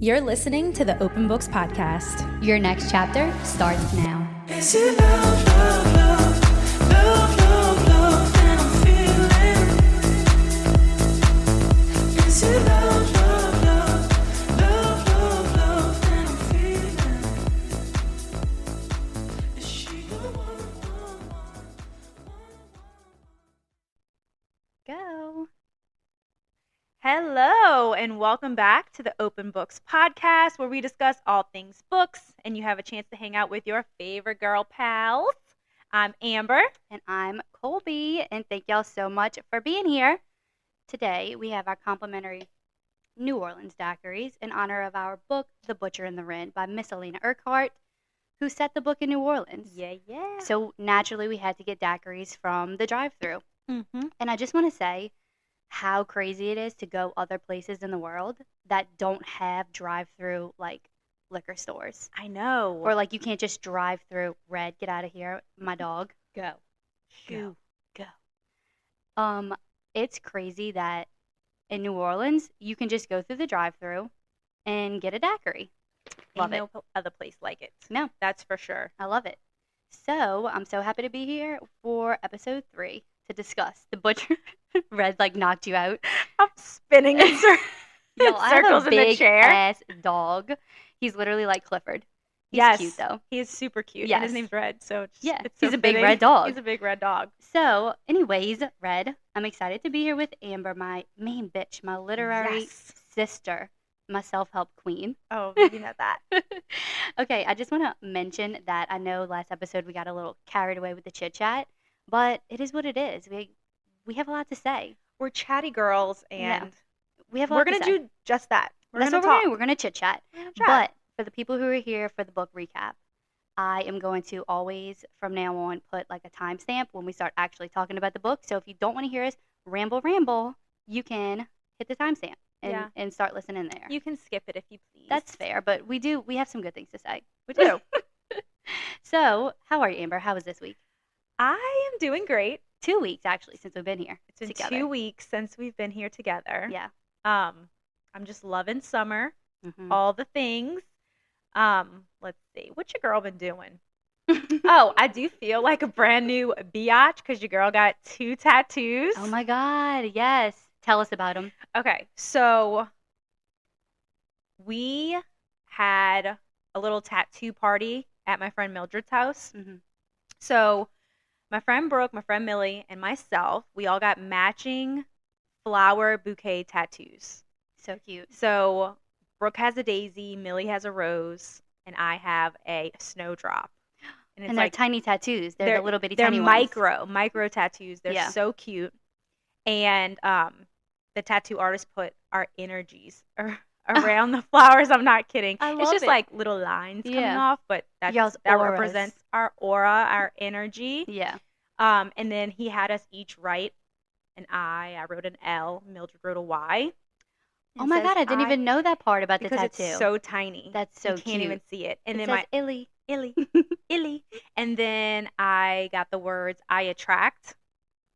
You're listening to the Open Books Podcast. Your next chapter starts now. Is it love, love, love, love, love, love that I'm feeling? Is it love, love, love, love, love, love that I'm feeling? Is she the one? Go. Hello, and welcome back to the Open Books Podcast, where we discuss all things books, and you have a chance to hang out with your favorite girl pals. I'm Amber. And I'm Colby, and thank y'all so much for being here. Today, we have our complimentary New Orleans daiquiris in honor of our book, The Butcher the Wren, by Miss Alaina Urqhart, who set the book in New Orleans. Yeah. So, naturally, we had to get daiquiris from the drive-thru. Mm-hmm. And I just want to say how crazy it is to go other places in the world that don't have drive-through like liquor stores. I know. Or like you can't just drive through. Red, get out of here, my dog. go. Go. It's crazy that in New Orleans you can just go through the drive-through and get a daiquiri. Love Ain't it. no other place like it. No, That's for sure. I love it. So I'm so happy to be here for episode 3 to discuss the Butcher. Red like knocked you out. I'm spinning in Yo, I have circles a in the big chair. ass dog. He's literally like Clifford. He's Yes. cute though. He is super cute. And Yes. his name's Red, so it's, Yeah, it's so he's a big fitting. red dog. He's a big red dog. So, anyways, Red, I'm excited to be here with Amber, my main bitch, my literary Yes. sister, my self-help queen. Oh, you know that. Okay, I just want to mention that I know last episode we got a little carried away with the chit-chat, but it is what it is. We have a lot to say. We're chatty girls, and We have a we're lot going to to say. do just that. That's gonna what we're talk. doing. We're going to chit-chat. We're gonna chat. But for the people who are here for the book recap, I am going to always, from now on, put like a timestamp when we start actually talking about the book. So if you don't want to hear us ramble, you can hit the timestamp and start listening there. You can skip it if you please. That's fair, but we have some good things to say. We do. So, how are you, Amber? How was this week? I am doing great. 2 weeks, actually, since we've been here It's been together. 2 weeks since we've been here together. Yeah. I'm just loving summer, Mhm. all the things. Let's see. What your girl been doing? Oh, I do feel like a brand new biatch because your girl got 2 tattoos. Oh my God, yes. Tell us about them. Okay, so we had a little tattoo party at my friend Mildred's house. Mm-hmm. So my friend Brooke, my friend Millie, and myself, we all got matching flower bouquet tattoos. So cute. So Brooke has a daisy, Millie has a rose, and I have a snowdrop. And it's And they're like tiny tattoos. They're the little bitty they're tiny ones. micro tattoos. They're Yeah. so cute. And the tattoo artist put our energies around the flowers. I'm not kidding. I It's love just it. like little lines coming Yeah. off, but Y'all's that auras. represents our aura, our energy. Yeah. And then he had us each write an I wrote an L, Mildred wrote a Y. Oh my God, I didn't even know that part about the because tattoo. it's so tiny. That's so you can't cute. even see it. And it then says Illy. Illy, Illy. And then I got the words I attract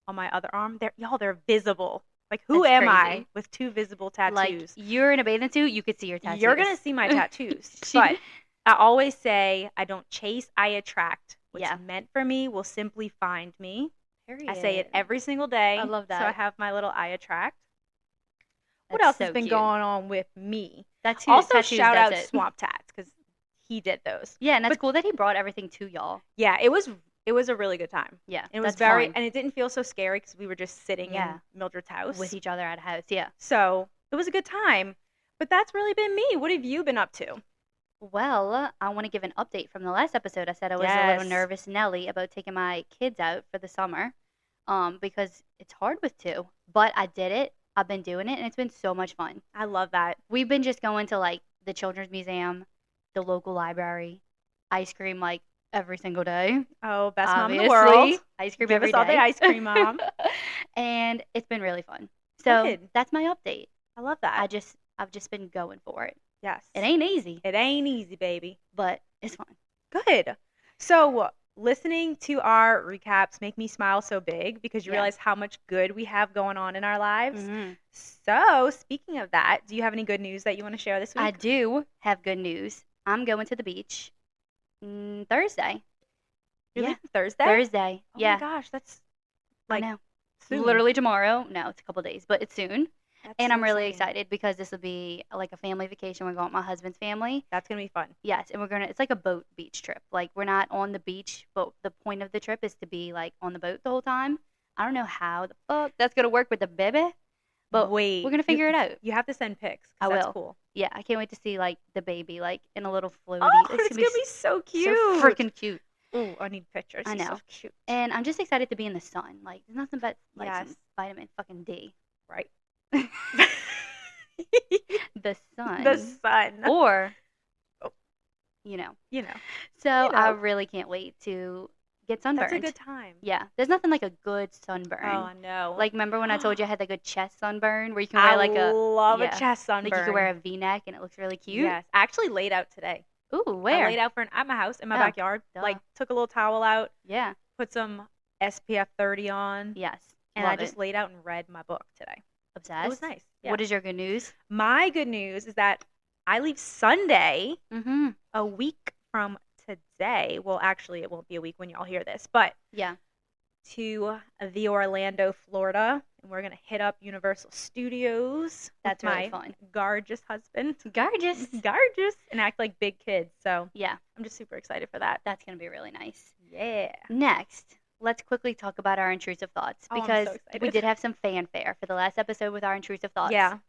on my other arm. They're visible. Like, who That's am I crazy. with 2 visible Like, tattoos? you're in a bathing suit, you could see your tattoos. You're going to see my tattoos. She- But I always say I don't chase, I attract. What's Yeah. meant for me will simply find me. Period. I say it every single day. I love So I that. have my little I attract. What That's else so has been cute. going on with me? That's Also, tattoos, shout out that's it. Swamp Tats because he did those. Yeah, and that's But- cool that he brought everything to y'all. Yeah, it was a really good time. Yeah, It was that's very, fun. and it didn't feel so scary because we were just sitting Yeah. in Mildred's house With each other at a house. Yeah. So it was a good time. But that's really been me. What have you been up to? Well, I want to give an update from the last episode. I said I was a little Yes. nervous Nelly about taking my kids out for the summer because it's hard with 2. But I did it. I've been doing it, and it's been so much fun. I love that. We've been just going to, like, the Children's Museum, the local library, ice cream, like, every single day. Oh, best mom in the Obviously. world. Ice cream Give every us all day. the ice cream, Mom. And it's been really fun. So Good. that's my update. I love that. I've just been going for it. Yes. It ain't easy, It ain't easy, baby. but it's fun. Good. So listening to our recaps make me smile so big because you Yeah. realize how much good we have going on in our lives. Mhm. So, speaking of that, do you have any good news that you want to share this week? I do have good news. I'm going to the beach Thursday. You're Yeah. leaving Thursday? Thursday. Oh Yeah. my gosh, that's I like know. soon. Literally tomorrow. No, it's a couple days, but it's soon. That's And so I'm really exciting. excited because this will be like a family vacation. We're going with my husband's family. That's going to be fun. Yes, and it's like a boat beach trip. Like, we're not on the beach, but the point of the trip is to be like on the boat the whole time. I don't know how the fuck that's gonna work with the baby, but Wait, we're gonna figure it out. You have to send pics. 'Cause I that's will. cool. Yeah, I can't wait to see like the baby like in a little floaty. Oh, it's going to be so cute. so freaking cute. Ooh, I need pictures. I He's know. so cute. And I'm just excited to be in the sun. Like, there's nothing but like some Yes. vitamin fucking D. Right. The sun. The sun. Or, Oh. you know. You know. So You know. I really can't wait to get sunburned. That's a good time. Yeah, there's nothing like a good sunburn. Oh, I know. Like, remember when I told you I had the good chest sunburn where you can wear I like a love yeah, a chest sunburn. like you can wear a V-neck and it looks really cute. Yes. I actually laid out today. Ooh, I where? laid out at my house in my Oh, backyard. duh. Like, took a little towel out, Yeah. put some SPF 30 on, Yes. and Love I just it. laid out and read my book today. Obsessed. It was nice. Yeah. What is your good news? My good news is that I leave Sunday, Mm-hmm. a week from today. Well, actually, it won't be a week when y'all hear this, but Yeah. to the Orlando, Florida, and we're gonna hit up Universal Studios. That's with really my fun. gorgeous husband, Gorgeous. gorgeous, and act like big kids. So Yeah, I'm just super excited for that. that's gonna be really nice. Yeah. Next, let's quickly talk about our intrusive thoughts Oh, I'm so because we excited. did have some fanfare for the last episode with our intrusive thoughts. Yeah.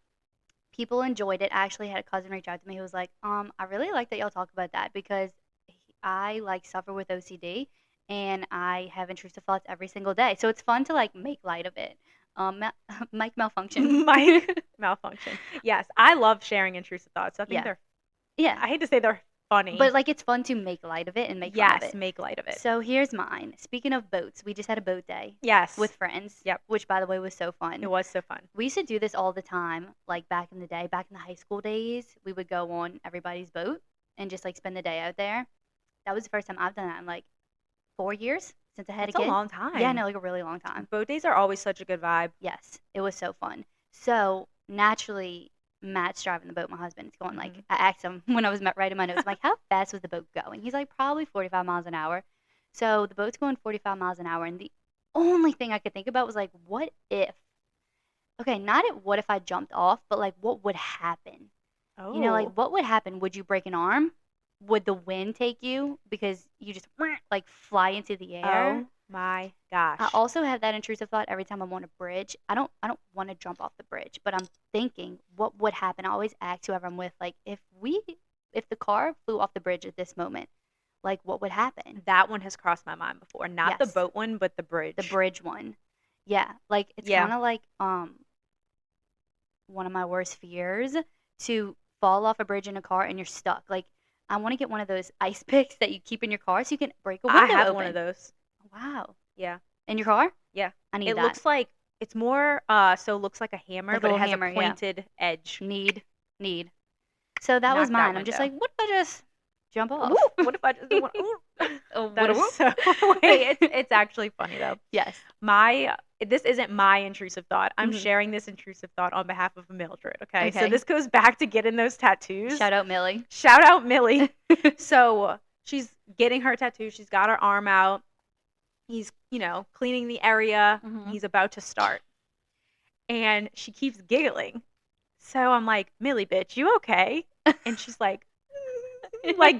People enjoyed it. I actually had a cousin reach out to me who was like, I really like that y'all talk about that because I like suffer with OCD and I have intrusive thoughts every single day. So it's fun to like make light of it. Mic malfunction. Mic malfunction. Yes, I love sharing intrusive thoughts. I think Yeah. they're. Yeah. I hate to say they're funny, But like it's fun to make light of it and make fun yes, of it. make light of it. So here's mine. Speaking of boats, we just had a boat day Yes, with friends. Yep. Which by the way was so fun. it was so fun. We used to do this all the time, like back in the day, back in the high school days. We would go on everybody's boat and just like spend the day out there. That was the first time I've done that in like 4 years since I had It's a kid. a long time. Yeah, no, like a really long time. Boat days are always such a good vibe. Yes, it was so fun. So naturally, Matt's driving the boat. My husband's going like I asked him when I was writing my notes, I'm like, how fast was the boat going? He's like, probably 45 miles an hour. So the boat's going 45 miles an hour, and the only thing I could think about was like, what if? Okay, not what if I jumped off, but like, what would happen? Oh, You know, like what would happen? Would you break an arm? Would the wind take you because you just like fly into the air? oh my gosh. I also have that intrusive thought every time I'm on a bridge. I don't want to jump off the bridge, but I'm thinking what would happen. I always ask whoever I'm with, like if the car flew off the bridge at this moment, like what would happen? That one has crossed my mind before. Not the Yes. boat one, but the bridge. The bridge one. Yeah, like it's Yeah. kind of like one of my worst fears to fall off a bridge in a car and you're stuck. Like I want to get one of those ice picks that you keep in your car so you can break a window I have open. one of those. Wow. Yeah. In your car? Yeah. I need It that. looks like it's more so it looks like a hammer, Like a but it little has hammer, a yeah. pointed edge. Need. So that was Knock that mine. I'm just window. like, what if I just jump off? Ooh, what if I just do one? Ooh. Oh, That what is if- so wait, it's actually funny though. Yes. This isn't my intrusive thought. I'm Mhm. sharing this intrusive thought on behalf of Mildred, okay? So Okay. this goes back to getting those tattoos. Shout out Millie. Shout out Millie. So she's getting her tattoo. She's got her arm out. He's, cleaning the area. Mhm. He's about to start. And she keeps giggling. So I'm like, Millie, bitch, you okay? And she's like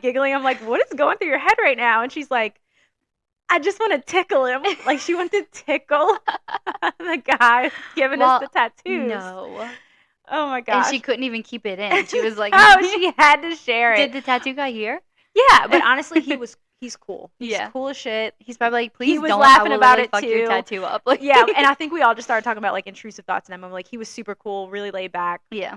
giggling. I'm like, what is going through your head right now? And she's like, I just want to tickle him. Like she wants to tickle the guy giving us the tattoos. No. Oh my gosh. And she couldn't even keep it in. She was like, oh, she had to share it. Did the tattoo guy hear? Yeah, but honestly, he's cool. He's Yeah. cool as shit. He's probably like, please was don't. laughing I will about literally it, fuck your too. tattoo up. Like, Yeah, and I think we all just started talking about like intrusive thoughts, and I'm like, he was super cool, really laid back. yeah,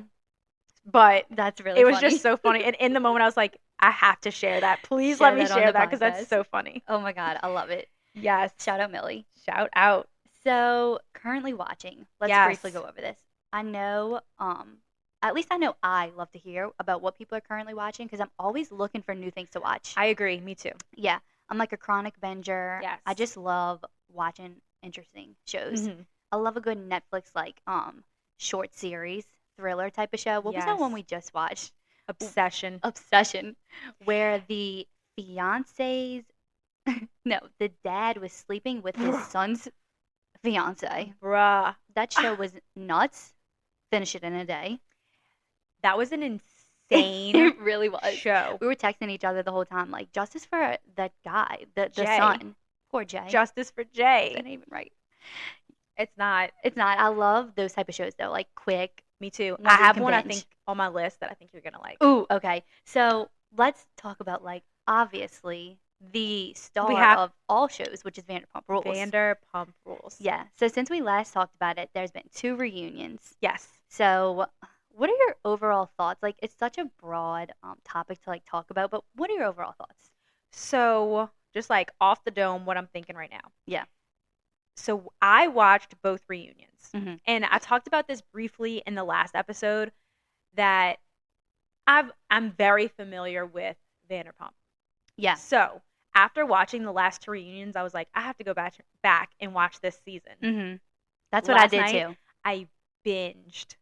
But that's really. it was funny. just so funny, and in the moment, I was like, I have to share that. Please Share let me that on share the that because podcast. that's so funny. Oh my god, I love it. Yes, Shout out Millie. shout out. So currently watching. Let's Yes. briefly go over this. I know. At least I know I love to hear about what people are currently watching because I'm always looking for new things to watch. I agree. Me too. Yeah. I'm like a chronic binger. Yes. I just love watching interesting shows. Mhm. I love a good Netflix like short series thriller type of show. What was that one Yes. we just watched? Obsession. Obsession, where the fiance's no, the dad was sleeping with his son's fiance. Bruh. That show was nuts. Finish it in a day. That was an insane It really was. show. We were texting each other the whole time, like justice for that guy, the Jay. son. Poor Jay. Justice for That Jay. ain't even right. It's not. It's not. I love those type of shows though, like quick. Me too. Ones I that you have can one, I binge. think, on my list that I think you're going to like. Ooh, okay. So let's talk about like obviously the star have- of all shows, which is Vander Pump Rules. Vander Pump Rules. Yeah. So since we last talked about it, there's been 2 reunions. Yes. So what are your overall thoughts? Like it's such a broad topic to like talk about, but what are your overall thoughts? So, just like off the dome, what I'm thinking right now. Yeah. So, I watched both reunions. Mhm. And I talked about this briefly in the last episode that I'm very familiar with Vanderpump. Yeah. So, after watching the last 2 reunions, I was like, I have to go back and watch this season. Mhm. That's what I Last did night, too. I binged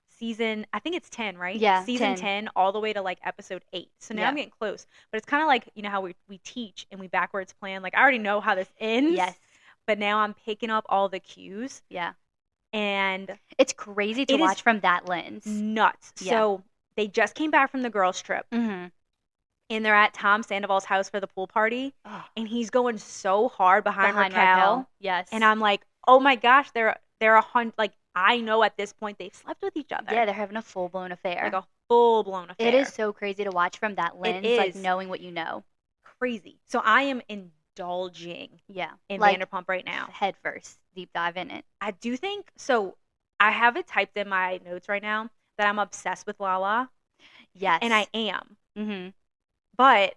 season, I think it's 10, right? Yeah, Season 10. 10 all the way to like episode 8. So now I'm Yeah. getting close. But it's kind of like, you know how we teach and we backwards plan. Like I already know how this ends. Yes. But now I'm picking up all the cues Yeah. and It's crazy to It is watch from that lens. nuts. Yeah. So they just came back from the girls trip Mhm. and they're at Tom Sandoval's house for the pool party Oh, and he's going so hard behind Raquel. Yes. And I'm like, oh my gosh, they're 100. Like I know at this point they've slept with each other. yeah, they're having a full blown affair. Like a full blown affair. It is so crazy to watch from that lens, like is. knowing what you know. Crazy. So I am indulging Yeah. in like Vanderpump right now. head first, deep dive in it. I do think so. I have it typed in my notes right now that I'm obsessed with Lala, Yes. and I am. Mhm. But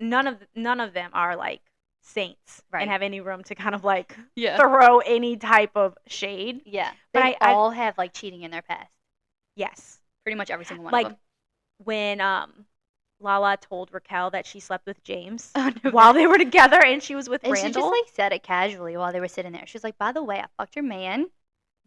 none of them are like saints Right. and have any room to kind of like Yeah. throw any type of shade. Yeah. But They I- all have like cheating in their past. Yes. Pretty much every single one Like of them. when Lala told Raquel that she slept with James Oh, no. while they were together and she was with And she Randall. just like said it casually while they were sitting there. She was like, "By the way, I fucked your man,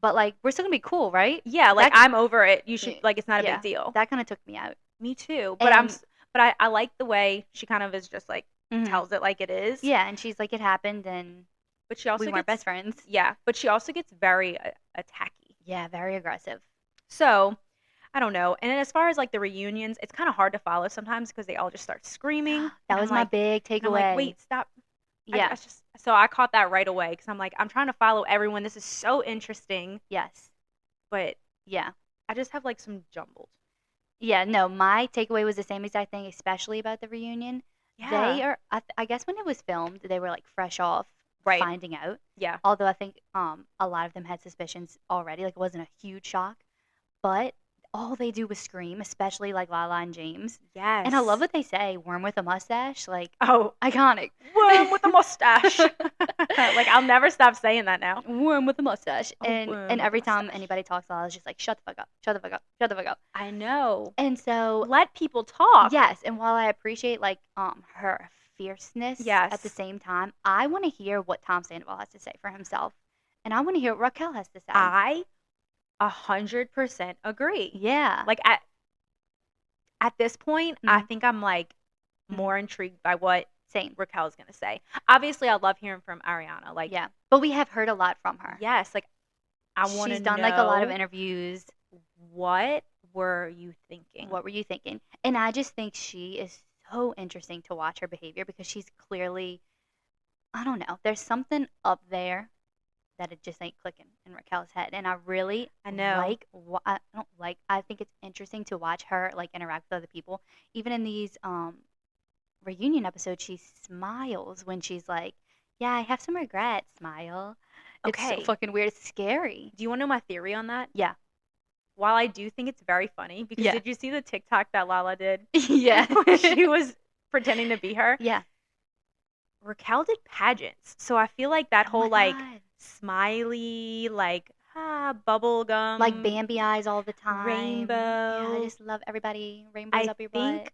but like we're still gonna be cool, right?" yeah, like that- I'm over it. You should like it's not a Yeah. big deal. That kind of took me out. Me too. But I'm And- s- but I like the way she kind of is just like Mhm. tells it like it is. Yeah, and she's like, "It happened, and But she also we weren't gets, best friends." Yeah, but she also gets very attacky. Yeah, very aggressive. So, I don't know. And then as far as like the reunions, it's kind of hard to follow sometimes because they all just start screaming. That and was I'm my like, big and takeaway. I'm like, wait, stop. Yeah. So I caught that right away because I'm like, I'm trying to follow everyone. This is so interesting, Yes. but Yeah. I just have like some jumbled. Yeah. No, my takeaway was the same exact thing, especially about the reunion. Yeah. They are. I guess when it was filmed, they were like fresh off Right. finding out. Yeah. Although I think a lot of them had suspicions already. Like it wasn't a huge shock, but all they do was scream, especially like Lala and James. Yes. And I love what they say, "Worm with a mustache," like Oh, iconic. worm with a mustache. Like I'll never stop saying that now. Worm with a mustache. A And worm and with a every time mustache. anybody talks, Lala's just like, "Shut the fuck up, shut the fuck up, shut the fuck up." I know. And so Let people talk. yes, and while I appreciate like her fierceness, Yes. at the same time, I want to hear what Tom Sandoval has to say for himself, and I want to hear what Raquel has to say. I 100% agree. Yeah, Like at this point, I Mhm. think I'm like Mhm. more intrigued by what same. Raquel's gonna say. Obviously, I love hearing from Ariana. Like, Yeah, but we have heard a lot from her. yes, like I want to She's done like a lot of know, interviews. what were you thinking? What were you thinking? And I just think she is so interesting to watch her behavior because she's clearly, I don't know, there's something up there that it just ain't clicking in Raquel's head. And I really I know. like, I don't like, I think it's interesting to watch her like interact with other people. Even in these reunion episodes, she smiles when she's like, "Yeah, I have some regrets," smile. It's Okay. so fucking weird. It's scary. Do you want to know my theory on that? Yeah. While I do think it's very funny, because Yeah. did you see the TikTok that Lala did? Yeah. When she was pretending to be her. Yeah. Raquel did pageants, so I feel like that Oh whole my like God. smiley, like bubble gum, Like Bambi eyes all the time. rainbow. Yeah, I just love everybody. Rainbows I up your think butt.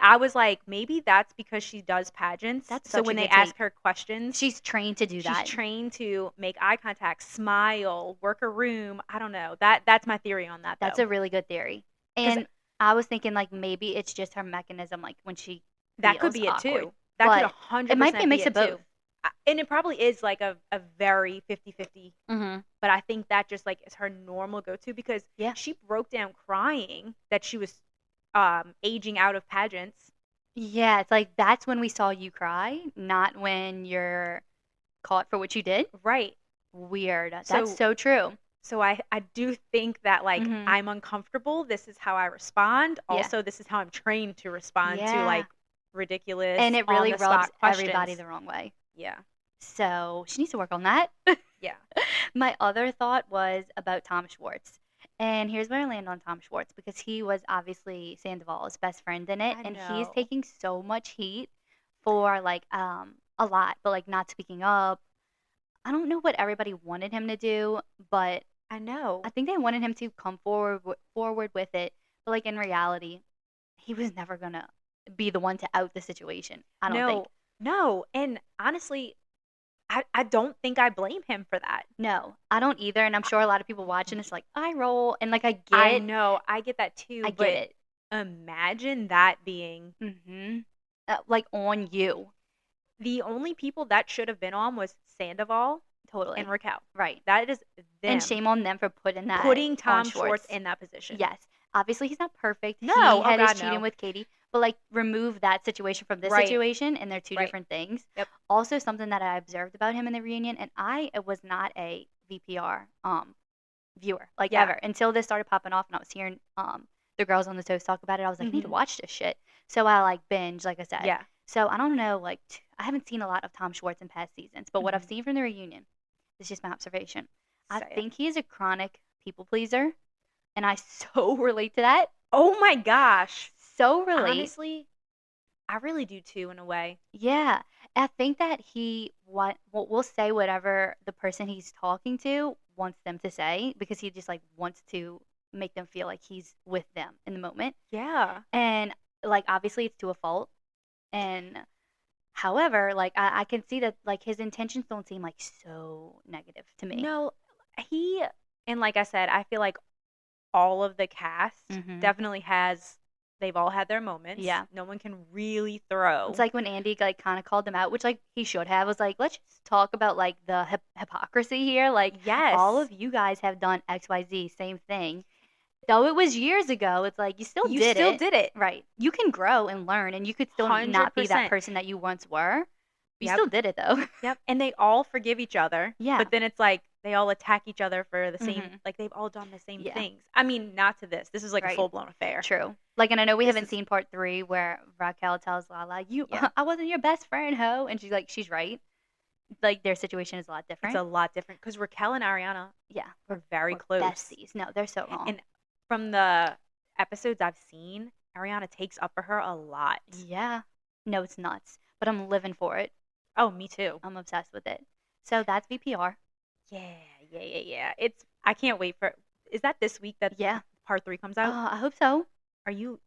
I was like, maybe that's because she does pageants. That's so such when a they good ask take. her questions, She's trained to do she's that. trained to make eye contact, smile, work a room. I don't know. That's my theory on that, That's though. a really good theory. 'Cause And I was thinking like maybe it's just her mechanism, like when she that could feels be it awkward. too. That could But 100% it might be a mix it of both. too. And it probably is like a very 50-50. Mm-hmm. But I think that just like is her normal go-to because Yeah. she broke down crying that she was aging out of pageants. Yeah, it's like that's when we saw you cry, not when you're caught for what you did. Right. Weird. So- That's so true. So I do think that like Mhm. I'm uncomfortable. This is how I respond. Yeah. Also, this is how I'm trained to respond to Yeah. like ridiculous And it really on-the-spot rubs everybody questions. the wrong way. Yeah. So she needs to work on that. Yeah. My other thought was about Tom Schwartz. And here's where I land on Tom Schwartz because he was obviously Sandoval's best friend in it. I And he's know. taking so much heat for like a lot, but like not speaking up. I don't know what everybody wanted him to do, but I know. I think they wanted him to come forward with it. But like in reality, he was never gonna be the one to out the situation. I don't think. No. And honestly, I don't think I blame him for that. No, I don't either. And I'm sure a lot of people watching it's like eye roll and like I get I know. I get that too. I but get it. Imagine that being Mm-hmm. Like on you, the only people that should have been on was Sandoval totally. and Raquel. Right. That is them. And shame on them for putting Tom on Schwartz in that position. Yes. Obviously, he's not perfect. No, He oh had his God, cheating no. with Katie, but like remove that situation from this Right. situation, and they're two Right. different things. Yep. Also, something that I observed about him in the reunion, and I was not a VPR viewer like Yeah. ever until this started popping off, and I was hearing the girls on the toast talk about it. I was like, I need to Mhm. watch this shit. So I like binge, like I said. Yeah. So I don't know, like I haven't seen a lot of Tom Schwartz in past seasons, but what I've Mhm. seen from the reunion, this is just my observation. I Say it. think he is a chronic people pleaser, and I so relate to that. Oh my gosh. So relate. Honestly, I really do too in a way. Yeah, I think that he will say whatever the person he's talking to wants them to say because he just like wants to make them feel like he's with them in the moment. Yeah. And like obviously it's to a fault. And however, like I can see that like his intentions don't seem like so negative to me. No, and like I said, I feel like all of the cast Mhm. definitely they've all had their moments. Yeah. No one can really throw. It's like when Andy like kind of called them out, which like he should have. Was like, let's just talk about like the hypocrisy here. Like, yes. all of you guys have done XYZ, same thing. Though it was years ago, it's like you still you did still it. did it. Right. You can grow and learn, and you could still not be that 100%. person that you once were. You Yep. still did it though. Yep. And they all forgive each other. Yeah. But then it's like they all attack each other for the same, Mhm. like they've all done the same Yeah. things. I mean, not to this. This is like a Right. full blown affair. True. Like, and I know we This haven't is- seen part 3 where Raquel tells Lala, "You, Yeah. I wasn't your best friend, ho," and she's like, she's right. Like their situation is a lot different. It's a lot different because Raquel and Ariana yeah. were very We're close. besties. No, they're so wrong. And from the episodes I've seen, Ariana takes up for her a lot. Yeah. No, it's nuts. But I'm living for it. Oh, me too. I'm obsessed with it. So that's VPR. Yeah. I can't wait for. Is that this week that Yeah. part 3 comes out? I hope so. Are you?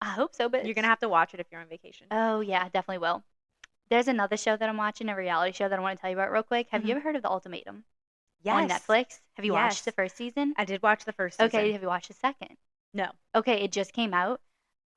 I hope so, but You're gonna have to watch it if you're on vacation. Oh, yeah, I definitely will. There's another show that I'm watching, a reality show that I want to tell you about real quick. Have you Mhm. ever heard of The Ultimatum Yes. on Netflix? Have you Yes. watched the first season? I did watch the first season. Okay, have you watched the second? No. Okay, it just came out.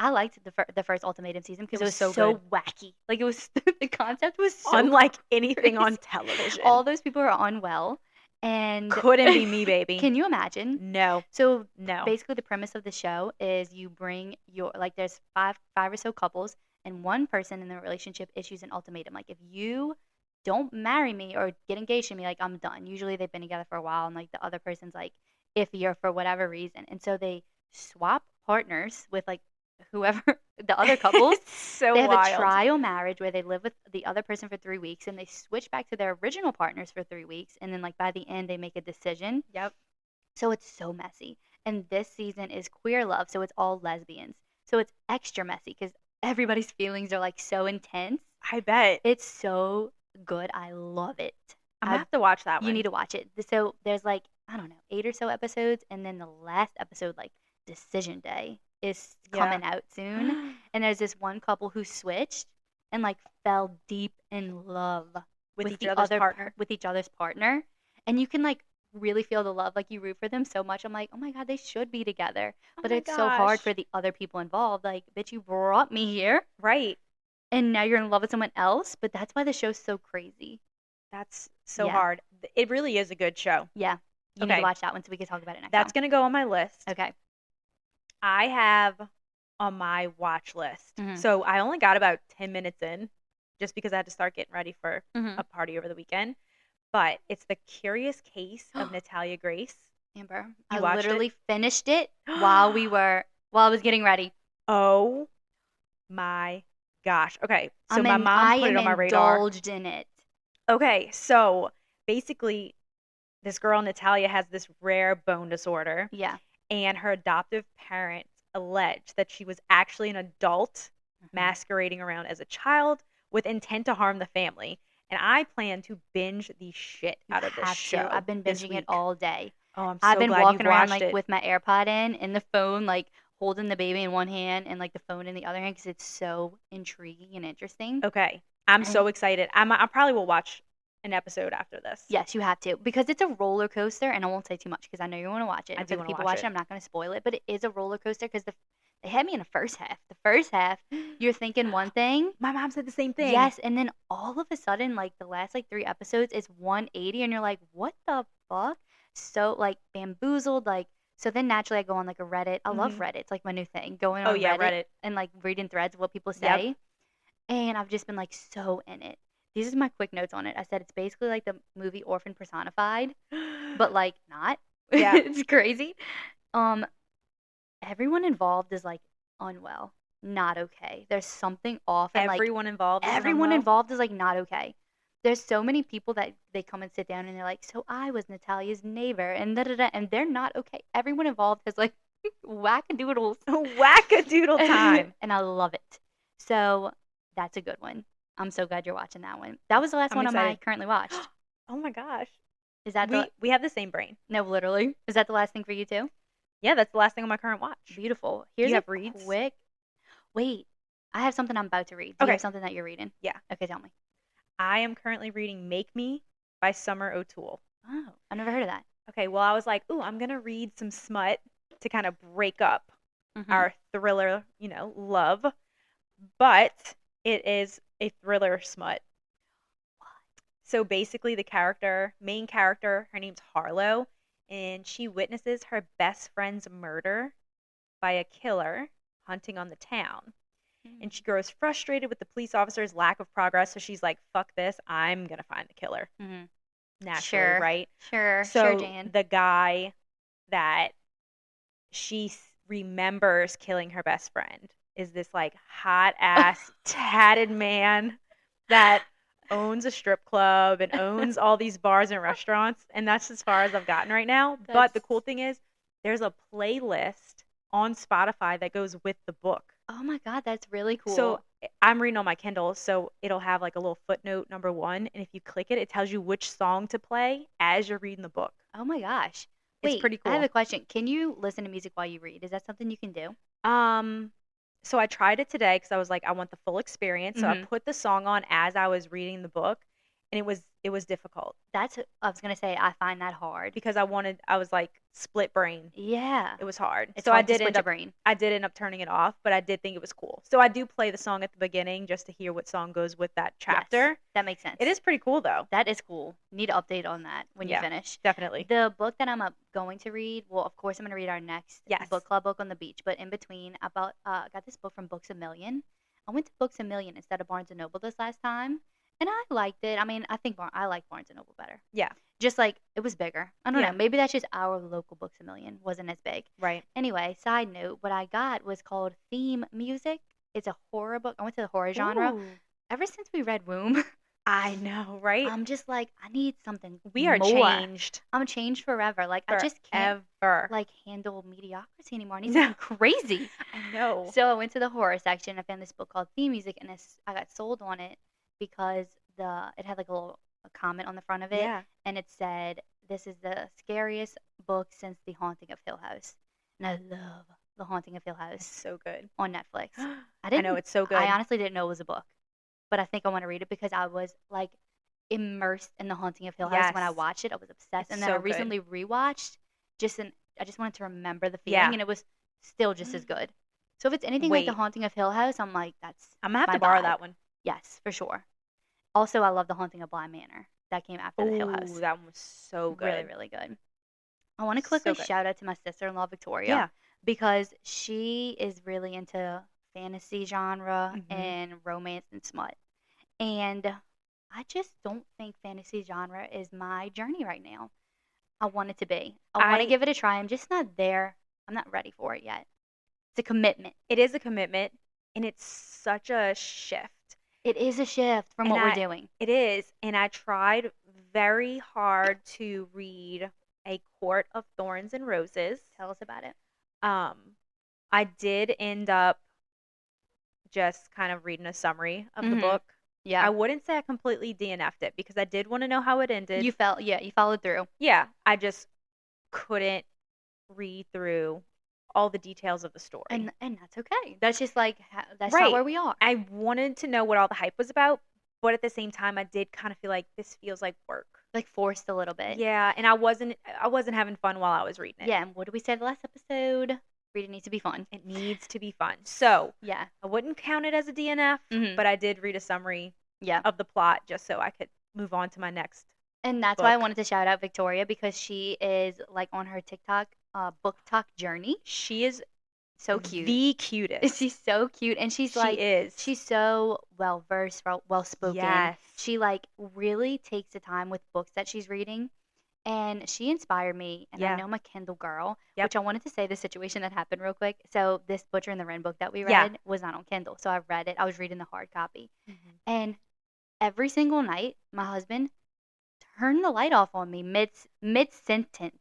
I liked the first Ultimatum season because It it was was so so wacky. Like it was the concept was so Unlike anything on crazy. television. All those people are unwell, and couldn't be me, baby. Can you imagine? No. So No. basically, the premise of the show is you bring your like there's five or so couples, and one person in the relationship issues an ultimatum. Like if you don't marry me or get engaged to me, like I'm done. Usually they've been together for a while, and like the other person's like iffy or for whatever reason, and so they swap partners with like whoever the other couples. It's so They have wild. a trial marriage where they live with the other person for 3 weeks, and they switch back to their original partners for 3 weeks, and then like by the end they make a decision. Yep. So it's so messy. And this season is queer love, so it's all lesbians. So it's extra messy because everybody's feelings are like so intense. I bet. It's so good. I love it. I'm gonna have to watch that one. You need to watch it. So there's like, I don't know, 8 or so episodes, and then the last episode, like Decision Day, is Yeah. coming out soon. And there's this one couple who switched and like fell deep in love with each the other's other partner. with each other's partner. And you can like really feel the love. Like you root for them so much. I'm like, oh my God, they should be together. Oh But my it's so hard gosh. for the other people involved. Like, bitch, you brought me here Right. and now you're in love with someone else. But that's why the show's so crazy. That's so Yeah. hard. It really is a good show. Yeah. You need Okay. to watch that one so we can talk about it next That's time. going to go on my list. Okay. I have on my watch list. Mhm. So I only got about 10 minutes in just because I had to start getting ready for Mhm. a party over the weekend. But it's The Curious Case of Natalia Grace. Amber, You I watched it? literally finished it while I was getting ready. Oh my gosh. Okay. So I my mom put it on my radar. indulged in it. Okay. So basically, this girl, Natalia, has this rare bone disorder. Yeah. And her adoptive parents allege that she was actually an adult masquerading around as a child with intent to harm the family. And I plan to binge the shit out of this Have show. to. I've been this binging it week. all day. Oh, I'm so I've been glad walking you've around watched like it. with my AirPod in the phone, like holding the baby in one hand and like the phone in the other hand because it's so intriguing and interesting. Okay. I'm And- so excited. I probably will watch an episode after this. Yes, you have to because it's a roller coaster, and I won't say too much because I know you want to watch it. I And do for the wanna people watch watching, it. I'm not going to spoil it, but it is a roller coaster because they had me in the first half. The first half, you're thinking one thing. My mom said the same thing. Yes, and then all of a sudden, like the last like 3 episodes is 180, and you're like, what the fuck? So like bamboozled, like so. Then naturally, I go on like a Reddit. I love Mhm. Reddit. It's like my new thing. Going Oh, on yeah, Reddit, Reddit. and like reading threads of what people Yep. say, and I've just been like so in it. These are my quick notes on it. I said it's basically like the movie Orphan personified, but like not. Yeah. It's crazy. Um, everyone involved is like unwell, not okay. There's something off, and like Everyone involved. is everyone unwell? involved is like not okay. There's so many people that they come and sit down and they're like, so I was Natalia's neighbor and da da da, and they're not okay. Everyone involved has like wackadoodles. Wackadoodle time. And I love it. So that's a good one. I'm so glad you're watching that one. That was the last I'm one I excited. currently watched. Oh my gosh. Is that the We have the same brain. no, literally? Is that the last thing for you too? Yeah, that's the last thing on my current watch. Beautiful. you Here's have a reads? quick. Wait, I have something I'm about to read. Do you Okay. have something that you're reading? Yeah. Okay, tell me. I am currently reading Make Me by Summer O'Toole. Oh, I've never heard of that. Okay, well, I was like, ooh, I'm going to read some smut to kind of break up Mhm. our thriller, love. But it is a thriller smut. So basically, the main character, her name's Harlow, and she witnesses her best friend's murder by a killer hunting on the town. And she grows frustrated with the police officer's lack of progress, so she's like, fuck this, I'm going to find the killer. Mhm. Naturally, Sure. right? Sure, So sure, Jan. the guy that she remembers killing her best friend is this like hot ass tatted man that owns a strip club and owns all these bars and restaurants, and that's as far as I've gotten right now. But the That's- cool thing is there's a playlist on Spotify that goes with the book. Oh my God, that's really cool. So I'm reading on my Kindle, so it'll have like a little footnote number 1, and if you click it, it tells you which song to play as you're reading the book. oh my gosh. It's Wait, pretty I have cool. a question. Can you listen to music while you read? Is that something you can do? So I tried it today because I was like, I want the full experience. So I Mhm. put the song on as I was reading the book, and it was difficult I was gonna say I find that hard. because I was like split brain. Yeah. It was hard. It's So hard to switch your brain. I did end up turning it off, but I did think it was cool. So I do play the song at the beginning just to hear what song goes with that chapter. Yes, that makes sense. It is pretty cool though. That is cool. Need to update on that when Yeah. you finish. Definitely. The book that I'm going to read, well, of course, I'm going to read our next Yes. book club book on the beach. But in between, I got this book from Books A Million. I went to Books A Million instead of Barnes and Noble this last time, and I liked it. I mean, I like Barnes and Noble better. Yeah. Just like it was bigger. I don't Yeah. know. Maybe that's just our local Books A Million wasn't as big. Right. Anyway, side note, what I got was called Theme Music. It's a horror book. I went to the horror genre. Ooh. Ever since we read Womb, I know, right? I'm just like, I need something We are more. changed I'm changed forever. Like I just can't forever. like handle mediocrity anymore. I need something crazy. I know. So I went to the horror section. I found this book called Theme Music, and I got sold on it because it had like a comment on the front of it, Yeah. and it said, "This is the scariest book since The Haunting of Hill House." And I The Haunting of Hill It's House so good. on Netflix. I know, it's so good. I honestly didn't know it was a book, but I think I want to read it because I was like immersed in The Haunting of Hill House when I Yes. watched it. I was obsessed, It's and then I so good. recently rewatched. I just wanted to remember the feeling, Yeah. and it was still just as good. So if it's anything like The Wait. Haunting of Hill House, I'm like, that's I'm going to have my to borrow vibe. that one. Yes, for sure. Also, I love The Haunting of Bly Manor. That came after The Hill House. Ooh, that one was so good. Really, really good. I want to quickly So good. shout out to my sister-in-law Victoria Yeah. because she is really into fantasy genre Mhm. and romance and smut. And I just don't think fantasy genre is my journey right now. I want it to be. I want to I- give it a try. I'm just not there. I'm not ready for it yet. It's a commitment. It is a commitment, and it's such a shift. It is a shift from And what we're doing. It is, and I tried very hard to read A Court of Thorns and Roses. Tell us about it. I did end up just kind of reading a summary of the Mhm. book. Yeah. I wouldn't say I completely DNF'd it because I did want to know how it ended. You followed through. Yeah, I just couldn't read through all the details of the story. And that's okay. That's just like that's Right. not where we are. I wanted to know what all the hype was about, but at the same time, I did kind of feel like this feels like work. Like forced a little bit. Yeah, and I wasn't having fun while I was reading it. Yeah, and what did we say the last episode? Reading needs to be fun. It needs to be fun. So Yeah. I wouldn't count it as a DNF, Mhm. but I did read a summary Yeah. of the plot just so I could move on to my next. And that's why I book. wanted to shout out Victoria because she is like on her TikTok book talk journey. She is So cute. the cutest. She's so cute, and she's She like is. she's so well versed, well spoken. Yes. She like really takes the time with books that she's reading, and she inspired me. And I Yeah. know I'm a Kindle girl, Yep. which I wanted to say the situation that happened real quick. So this Butcher and the Wren book that we Yeah. read was not on Kindle, so I read it. I was reading the hard copy, Mhm. and every single night, my husband turned the light off on me mid sentence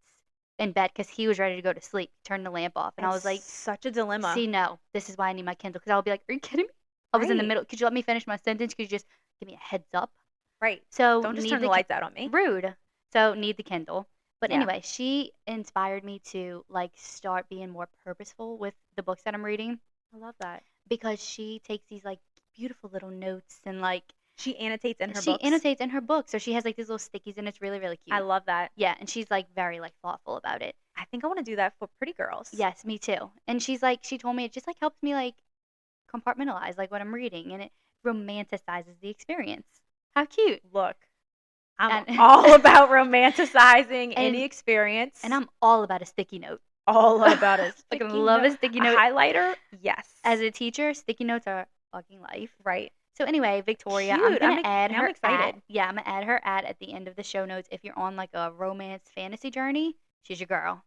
in bed because he was ready to go to sleep. Turned the lamp off, and I was like, such a dilemma. "See, no, this is why I need my Kindle." Because I would be like, "Are you kidding me?" I was in the Right. middle. Could you let me finish my sentence? Could you just give me a heads up? Right. So Don't just need turn the lights out on me. Rude. So need the Kindle. But Yeah. anyway, she inspired me to like start being more purposeful with the books that I'm reading I love that. because she takes these like beautiful little notes and like She annotates in her she books. annotates in her book. So she has like these little stickies and it's really, really cute. I love that. Yeah, and she's like very like thoughtful about it. I think I want to do that for pretty girls. Yes, me too. And she's like she told me it just like helps me like compartmentalize like what I'm reading and it romanticizes the experience. How cute. Look, I'm And- all about romanticizing any And- experience. And I'm all about a sticky note. all about it. Fucking love a sticky note. Highlighter? Yes. As a teacher, sticky notes are fucking life. right. So anyway, Victoria, I'm Cute. gonna add now her I'm excited. ad. Yeah, I'm gonna add her ad at the end of the show notes. If you're on like a romance fantasy journey, she's your girl.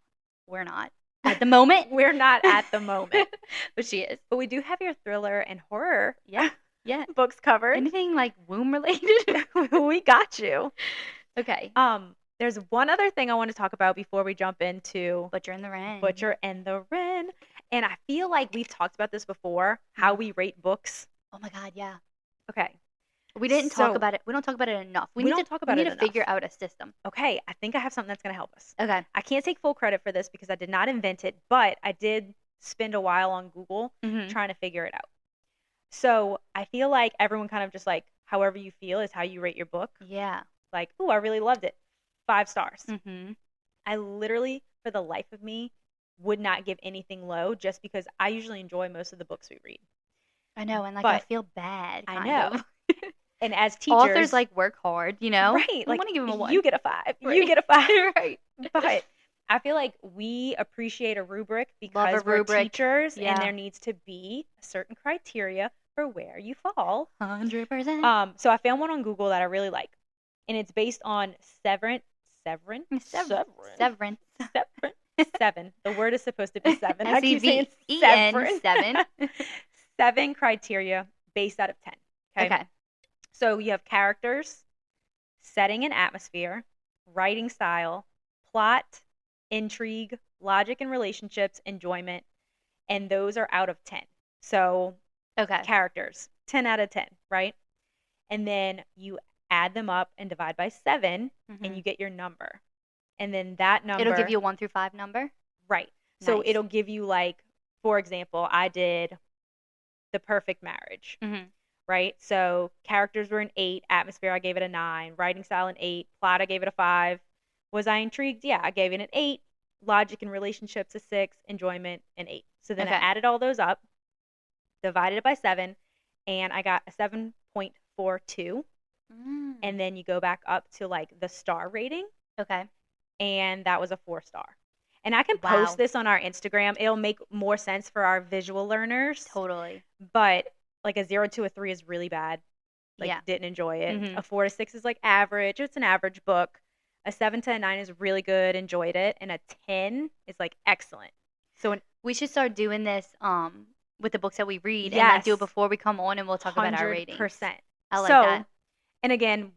We're not at the moment, We're not at the moment, but she is. but we do have your thriller and horror Yeah, yeah. books covered. Anything like womb related? We got you. Okay. There's one other thing I want to talk about before we jump into Butcher and the Wren. Butcher and the Wren. And I feel like we've talked about this before, how we rate books. Oh my God, yeah. Okay. We didn't talk So- about it. We don't talk about it enough. We need don't to talk about we it need to figure enough. out a system. Okay. I think I have something that's going to help us. Okay. I can't take full credit for this because I did not invent it, but I did spend a while on Google Mm-hmm. trying to figure it out. So I feel like everyone kind of just like, however you feel is how you rate your book. Yeah. Like, oh, I really loved it. 5 stars. Mm-hmm. I literally, for the life of me, would not give anything low just because I usually enjoy most of the books we read. I know, and like I But- feel bad. I kind know. of. And as teachers, Authors like work hard, you know. right? I Like, want to give them a 1. you get a 5. You Right. get a 5. right. But I feel like we appreciate a rubric Love because a we're rubric. teachers Yeah. and there needs to be a certain criteria for where you fall. 100%. So I found one on Google that I really like. And it's based on Severance. Severance. 7. The word is supposed to be 7. I keep saying Severance. severance. 7. 7 criteria based out of 10. Okay. So you have characters, setting and atmosphere, writing style, plot, intrigue, logic and relationships, enjoyment, and those are out of 10. So Okay. characters, 10 out of 10, right? And then you add them up and divide by 7 and you get your number. And then that number It'll give you a 1 through 5 number. right. So Nice. it'll give you like for example, I did The Perfect Marriage, Mm-hmm. right? So characters were an 8, atmosphere I gave it a 9, writing style an 8, plot I gave it a 5. Was I intrigued? Yeah, I gave it an 8. Logic and relationships a 6, enjoyment an 8. So then I Okay. added all those up, divided it by 7, and I got a 7.42. And then you go back up to like the star rating, Okay. and that was a 4-star. And I can Wow. post this on our Instagram. It'll make more sense for our visual learners. Totally. But like a 0 to a 3 is really bad. Like, Yeah. didn't enjoy it. Mhm. A 4 to 6 is like average. It's an average book. A 7 to a 9 is really good, enjoyed it. And a 10 is like excellent. So We should start doing this with the books that we read and like do it Yes. before we come on and we'll talk about our ratings. 100%. I like So, that. and again,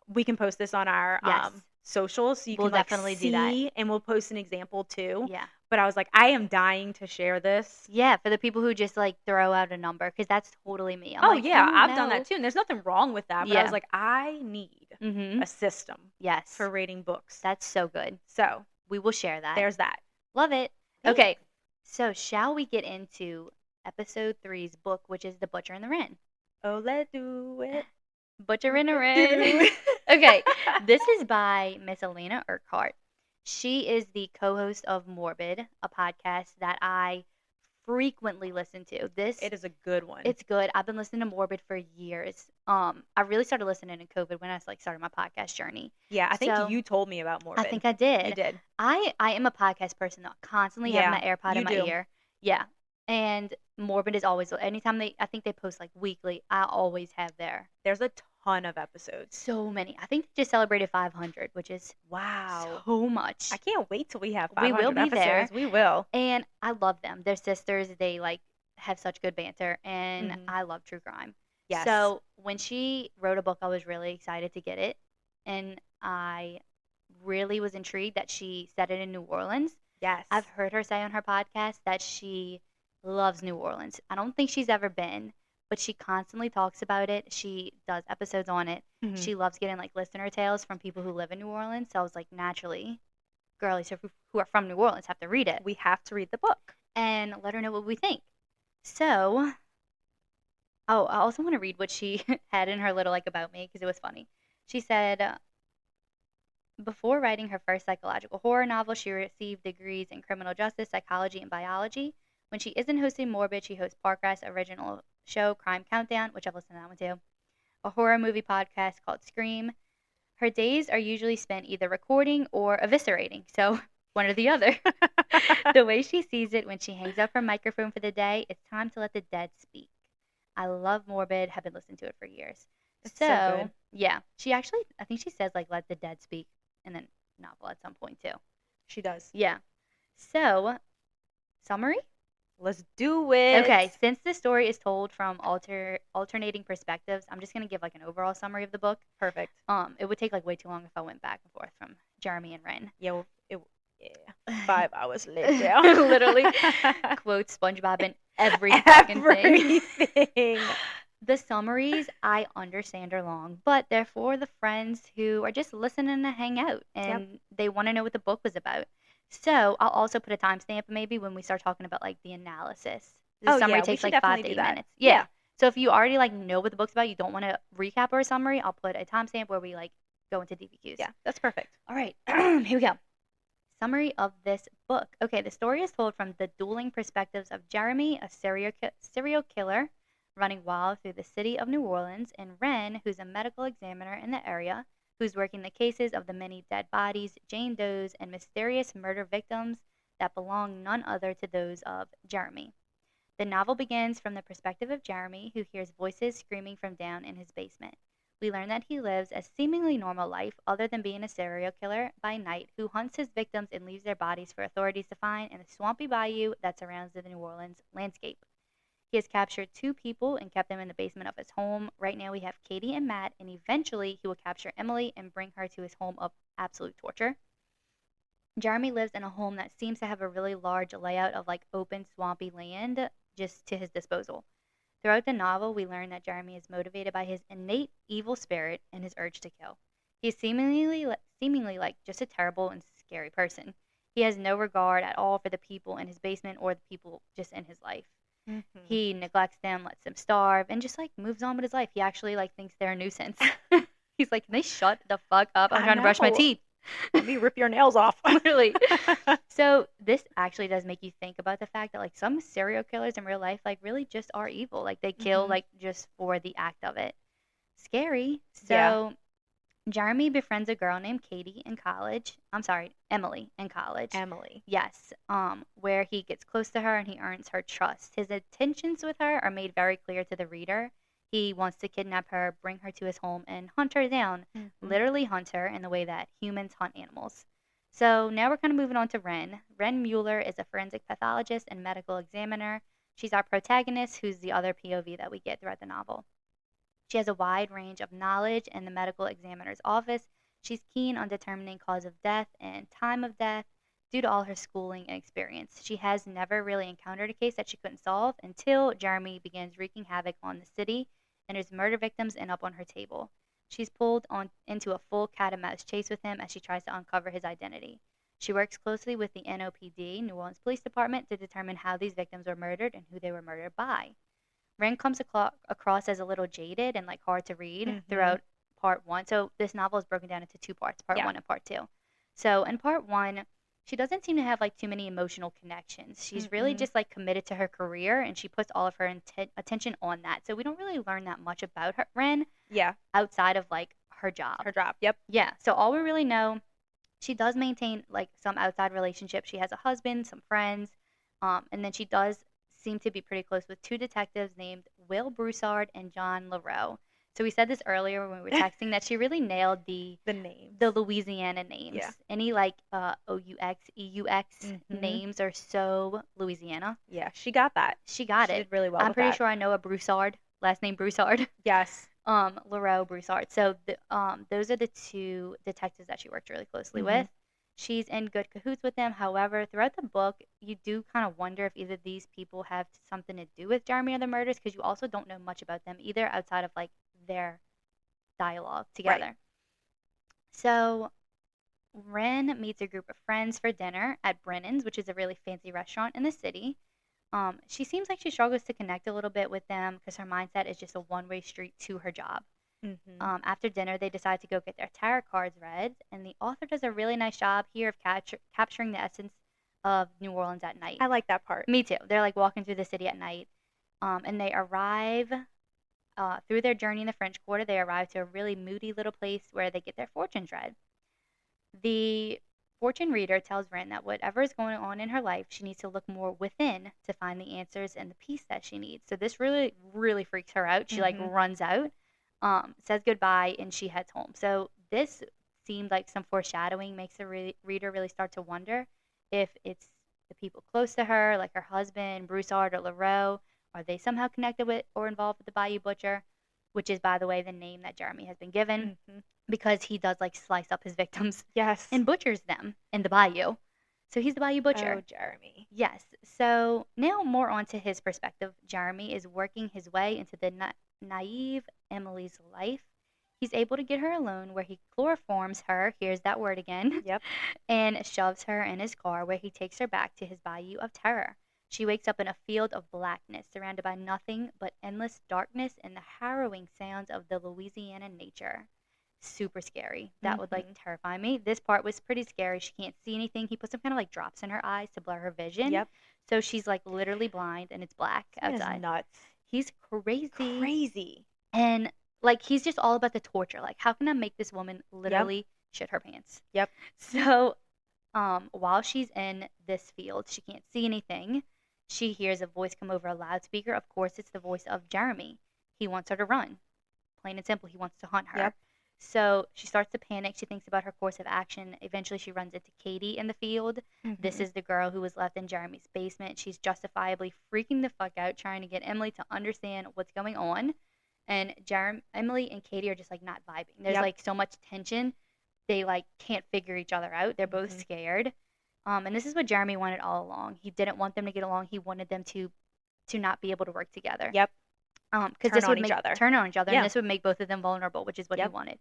we can post this on our Yes. socials, so you We'll can like definitely see, do that. and we'll post an example too. Yeah. But I was like, I am dying to share this. Yeah, for the people who just like throw out a number, because that's totally me. I'm Oh like, yeah, I don't I've done know. that too, and there's nothing wrong with that. But I Yeah. was like, I need Mm-hmm. a system Yes. for rating books. That's so good. So We will share that. there's that. Love it. Thanks. Okay. So shall we get into episode 3's book, which is The Butcher and the Wren? Oh, let's do it. Butcher and the Wren. Okay. This is by Miss Alaina Urqhart. She is the co-host of Morbid, a podcast that I frequently listen to. It is a good one. It's good. I've been listening to Morbid for years. I really started listening in COVID when I like started my podcast journey. yeah, I think so- you told me about Morbid. I think I did. You did. I am a podcast person though. Constantly have Yeah, my AirPod in you my do. ear. Yeah. And Morbid is always anytime I think they post like weekly, I always have there. There's a ton of episodes. So many. I think they just celebrated 500, which is Wow. so much. I can't wait till we have We 500 will be episodes. there. We will. And I love them. They're sisters. They like have such good banter, and Mhm. I love true crime. Yes. So when she wrote a book, I was really excited to get it, and I really was intrigued that she set it in New Orleans. yes. I've heard her say on her podcast that she loves New Orleans. I don't think she's ever been, but she constantly talks about it. She does episodes on it. Mhm. She loves getting like listener tales from people who live in New Orleans. So I was like, naturally, girlies who are from New Orleans have to read it We have to read the book. and let her know what we think. So, oh, I also want to read what she had in her little like about me because it was funny. She said, before writing her first psychological horror novel, she received degrees in criminal justice, psychology, and biology. When she isn't hosting Morbid, she hosts Parkrest's original show, Crime Countdown, which I've listened to that one too, a horror movie podcast called Scream. Her days are usually spent either recording or eviscerating, so one or the other. The way she sees it when she hangs up her microphone for the day, it's time to let the dead speak. I love Morbid, have been listening to it for years. It's so good. Yeah, she actually, I think she says like let the dead speak in the novel at some point too. She does. Yeah. So, summary? Let's do it. Okay, since the story is told from alternating perspectives, I'm just gonna give like an overall summary of the book. Perfect. It would take like way too long if I went back and forth from Jeremy and Wren. Yeah. Yeah. 5 hours later. Literally quote SpongeBob in every fucking thing. Everything. The summaries I understand are long, but they're for the friends who are just listening to hang out and they want to know what the book was about. So I'll also put a timestamp maybe when we start talking about like the analysis. The Oh, summary yeah, we takes should like 5 definitely to do 8 that. minutes. Yeah. Yeah. So if you already like know what the book's about, you don't want to recap or a summary, I'll put a timestamp where we like go into DBQs. Yeah, that's perfect. All right, here we go. Summary of this book. Okay, the story is told from the dueling perspectives of Jeremy, a serial killer running wild through the city of New Orleans, and Wren, who's a medical examiner in the area, who's working the cases of the many dead bodies, Jane Does, and mysterious murder victims that belong none other to those of Jeremy. The novel begins from the perspective of Jeremy, who hears voices screaming from down in his basement. We learn that he lives a seemingly normal life other than being a serial killer by night who hunts his victims and leaves their bodies for authorities to find in the swampy bayou that surrounds the New Orleans landscape. He has captured 2 people and kept them in the basement of his home. Right now we have Katie and Matt, and eventually he will capture Emily and bring her to his home of absolute torture. Jeremy lives in a home that seems to have a really large layout of like open swampy land just to his disposal. Throughout the novel, we learn that Jeremy is motivated by his innate evil spirit and his urge to kill. He is seemingly like just a terrible and scary person. He has no regard at all for the people in his basement or the people just in his life. Mm-hmm. He neglects them, lets them starve, and just like moves on with his life. He actually like thinks they're a nuisance. He's like, can they shut the fuck up? I'm I trying to brush my know. teeth. Let me rip your nails off. Literally. So this actually does make you think about the fact that like some serial killers in real life like really just are evil. Like they kill Mhm. like just for the act of it. Scary. So Yeah. Jeremy befriends a girl named Katie in college. I'm sorry, Emily in college. Emily. Yes, where he gets close to her and he earns her trust. His intentions with her are made very clear to the reader. He wants to kidnap her, bring her to his home, and hunt her down. Mhm. Literally hunt her in the way that humans hunt animals. So now we're kind of moving on to Wren. Wren Mueller is a forensic pathologist and medical examiner. She's our protagonist, who's the other POV that we get throughout the novel. She has a wide range of knowledge in the medical examiner's office. She's keen on determining cause of death and time of death due to all her schooling and experience. She has never really encountered a case that she couldn't solve until Jeremy begins wreaking havoc on the city and his murder victims end up on her table. She's pulled on into a full cat and mouse chase with him as she tries to uncover his identity. She works closely with the NOPD, New Orleans Police Department, to determine how these victims were murdered and who they were murdered by. Wren comes across as a little jaded and like hard to read Mhm. throughout part one. So this novel is broken down into two parts, part Yeah. one and part two. So in part one, she doesn't seem to have like too many emotional connections. She's really Mm-mm. just like committed to her career and she puts all of her attention on that. So we don't really learn that much about her, Wren, Yeah. outside of like her job. Her job. Yep. Yeah. So all we really know, she does maintain like some outside relationships. She has a husband, some friends, and then she does seem to be pretty close with two detectives named Will Broussard and John LaRoe. So we said this earlier when we were texting that she really nailed the name. Louisiana names. Yeah. Any like OUX, EUX Mhm. names are so Louisiana. Yeah, she got that. She got She it. did really well. I'm with pretty that. sure I know a Broussard, last name Broussard. Yes. LaRoe Broussard. So those are the two detectives that she worked really closely Mhm. with. She's in good cahoots with them. However, throughout the book, you do kind of wonder if either of these people have something to do with Jeremy or the murders because you also don't know much about them either outside of like their dialogue together. So Wren meets a group of friends for dinner at Brennan's, which is a really fancy restaurant in the city. She seems like she struggles to connect a little bit with them because her mindset is just a one-way street to her job. Mm-hmm. After dinner, they decide to go get their tarot cards read, and the author does a really nice job here of capturing the essence of New Orleans at night. I like that part. Me too. They're like walking through the city at night, and they arrive through their journey in the French Quarter. They arrive to a really moody little place where they get their fortunes read. The fortune reader tells Wren that whatever is going on in her life, she needs to look more within to find the answers and the peace that she needs. So this really, really freaks her out. She like Mhm. runs out, says goodbye, and she heads home. So this seemed like some foreshadowing, makes the reader really start to wonder if it's the people close to her, like her husband, Broussard or LaRoe, are they somehow connected with or involved with the Bayou Butcher, which is, by the way, the name that Jeremy has been given Mhm. because he does like slice up his victims Yes. and butchers them in the bayou. So he's the Bayou Butcher. Oh, Jeremy. Yes. So now more onto his perspective. Jeremy is working his way into the naive Emily's life. He's able to get her alone where he chloroforms her, here's that word again, Yep. and shoves her in his car where he takes her back to his bayou of terror. She wakes up in a field of blackness, surrounded by nothing but endless darkness and the harrowing sounds of the Louisiana nature. Super scary. That would like terrify me. This part was pretty scary. She can't see anything. He puts some kind of like drops in her eyes to blur her vision. Yep. So she's like literally blind and it's black That is outside. nuts. He's crazy. Crazy. And like he's just all about the torture. Like how can I make this woman literally shit her pants? Yep. So while she's in this field, she can't see anything. She hears a voice come over a loudspeaker. Of course, it's the voice of Jeremy. He wants her to run. Plain and simple, he wants to hunt her. Yep. So she starts to panic. She thinks about her course of action. Eventually, she runs into Katie in the field. This Mhm. is the girl who was left in Jeremy's basement. She's justifiably freaking the fuck out, trying to get Emily to understand what's going on. And Emily and Katie are just like not vibing. There's Yep. like so much tension. They like can't figure each other out. They're both Mhm. scared. And this is what Jeremy wanted all along. He didn't want them to get along. He wanted them to not be able to work together. Yep. Because Turn this on would each make other. turn on each other, Yeah. and this would make both of them vulnerable, which is what he Yep. wanted.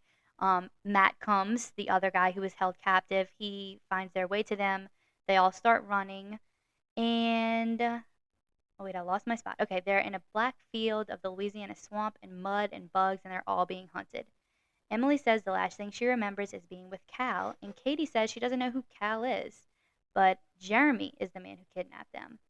Matt comes, the other guy who was held captive. He finds their way to them. They all start running, and oh wait, I lost my spot. Okay, they're in a black field of the Louisiana swamp and mud and bugs, and they're all being hunted. Emily says the last thing she remembers is being with Cal, and Katie says she doesn't know who Cal is, but Jeremy is the man who kidnapped them.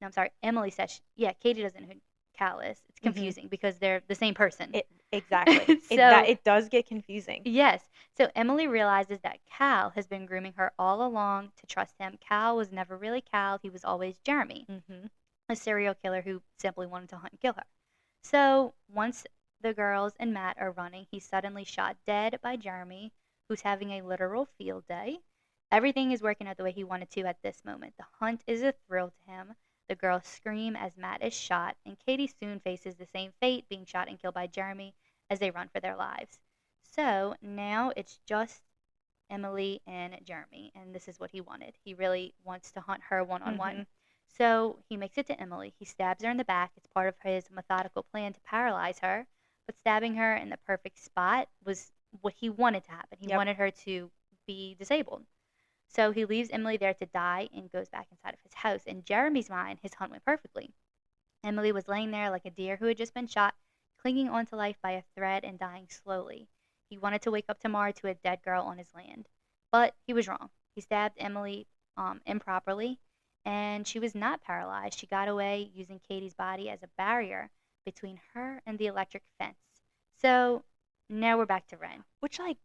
No, I'm sorry. Emily says, Katie doesn't know who Cal is. It's confusing because they're the same person. Exactly. So- it does get confusing. Yes. So Emily realizes that Cal has been grooming her all along to trust him. Cal was never really Cal. He was always Jeremy, Mm-hmm. a serial killer who simply wanted to hunt and kill her. So once the girls and Matt are running, he's suddenly shot dead by Jeremy, who's having a literal field day. Everything is working out the way he wanted to at this moment. The hunt is a thrill to him. The girls scream as Matt is shot, and Katie soon faces the same fate, being shot and killed by Jeremy as they run for their lives. So now it's just Emily and Jeremy, and this is what he wanted. He really wants to hunt her one-on-one. Mhm. So he makes it to Emily. He stabs her in the back. It's part of his methodical plan to paralyze her, but stabbing her in the perfect spot was what he wanted to happen. He Yep. wanted her to be disabled. So he leaves Emily there to die and goes back inside of his house. In Jeremy's mind, his hunt went perfectly. Emily was laying there like a deer who had just been shot, clinging onto life by a thread and dying slowly. He wanted to wake up tomorrow to a dead girl on his land. But he was wrong. He stabbed Emily improperly, and she was not paralyzed. She got away using Katie's body as a barrier between her and the electric fence. So now we're back to Wren. Which, like,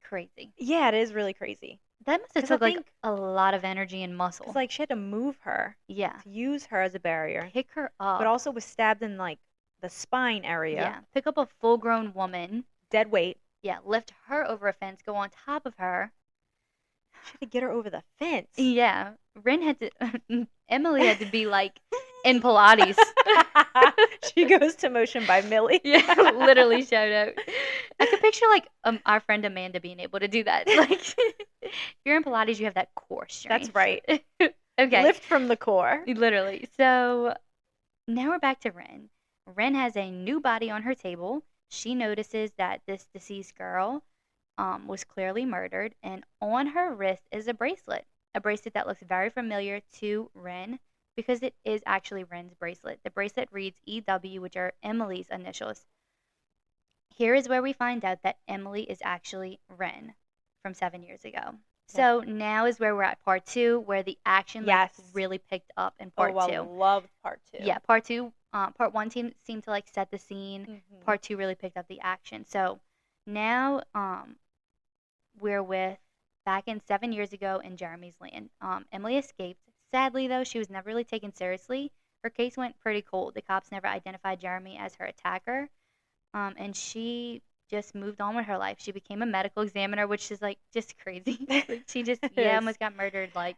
Crazy. yeah, it is really crazy. That must have 'Cause I took like think- a lot of energy and muscle. Because, like, she had to move her, Yeah. to use her as a barrier, Pick her up. but also was stabbed in, like, the spine area. Yeah. Pick up a full grown woman. Dead weight. Yeah. Lift her over a fence. Go on top of her. She had to get her over the fence. Yeah. Wren had to. Emily had to be like in Pilates. She goes to motion by Millie. Yeah. Literally shout out. I could picture like our friend Amanda being able to do that. Like, if you're in Pilates, you have that core strength. That's right. Okay. Lift from the core. Literally. So now we're back to Wren. Wren has a new body on her table. She notices that this deceased girl was clearly murdered, and on her wrist is a bracelet that looks very familiar to Wren because it is actually Wren's bracelet. The bracelet reads EW, which are Emily's initials. Here is where we find out that Emily is actually Wren from 7 years ago. So now is where we're at part 2, where the action like, Yes. really picked up in part 2. I loved part 2. Yeah, part 2, part 1 seemed to like set the scene. Mhm. Part 2 really picked up the action. So now we're with back in 7 years ago in Jeremy's land. Emily escaped. Sadly, though, she was never really taken seriously. Her case went pretty cold. The cops never identified Jeremy as her attacker, and she just moved on with her life. She became a medical examiner, which is like just crazy. Like, she just It is. almost got murdered. Like,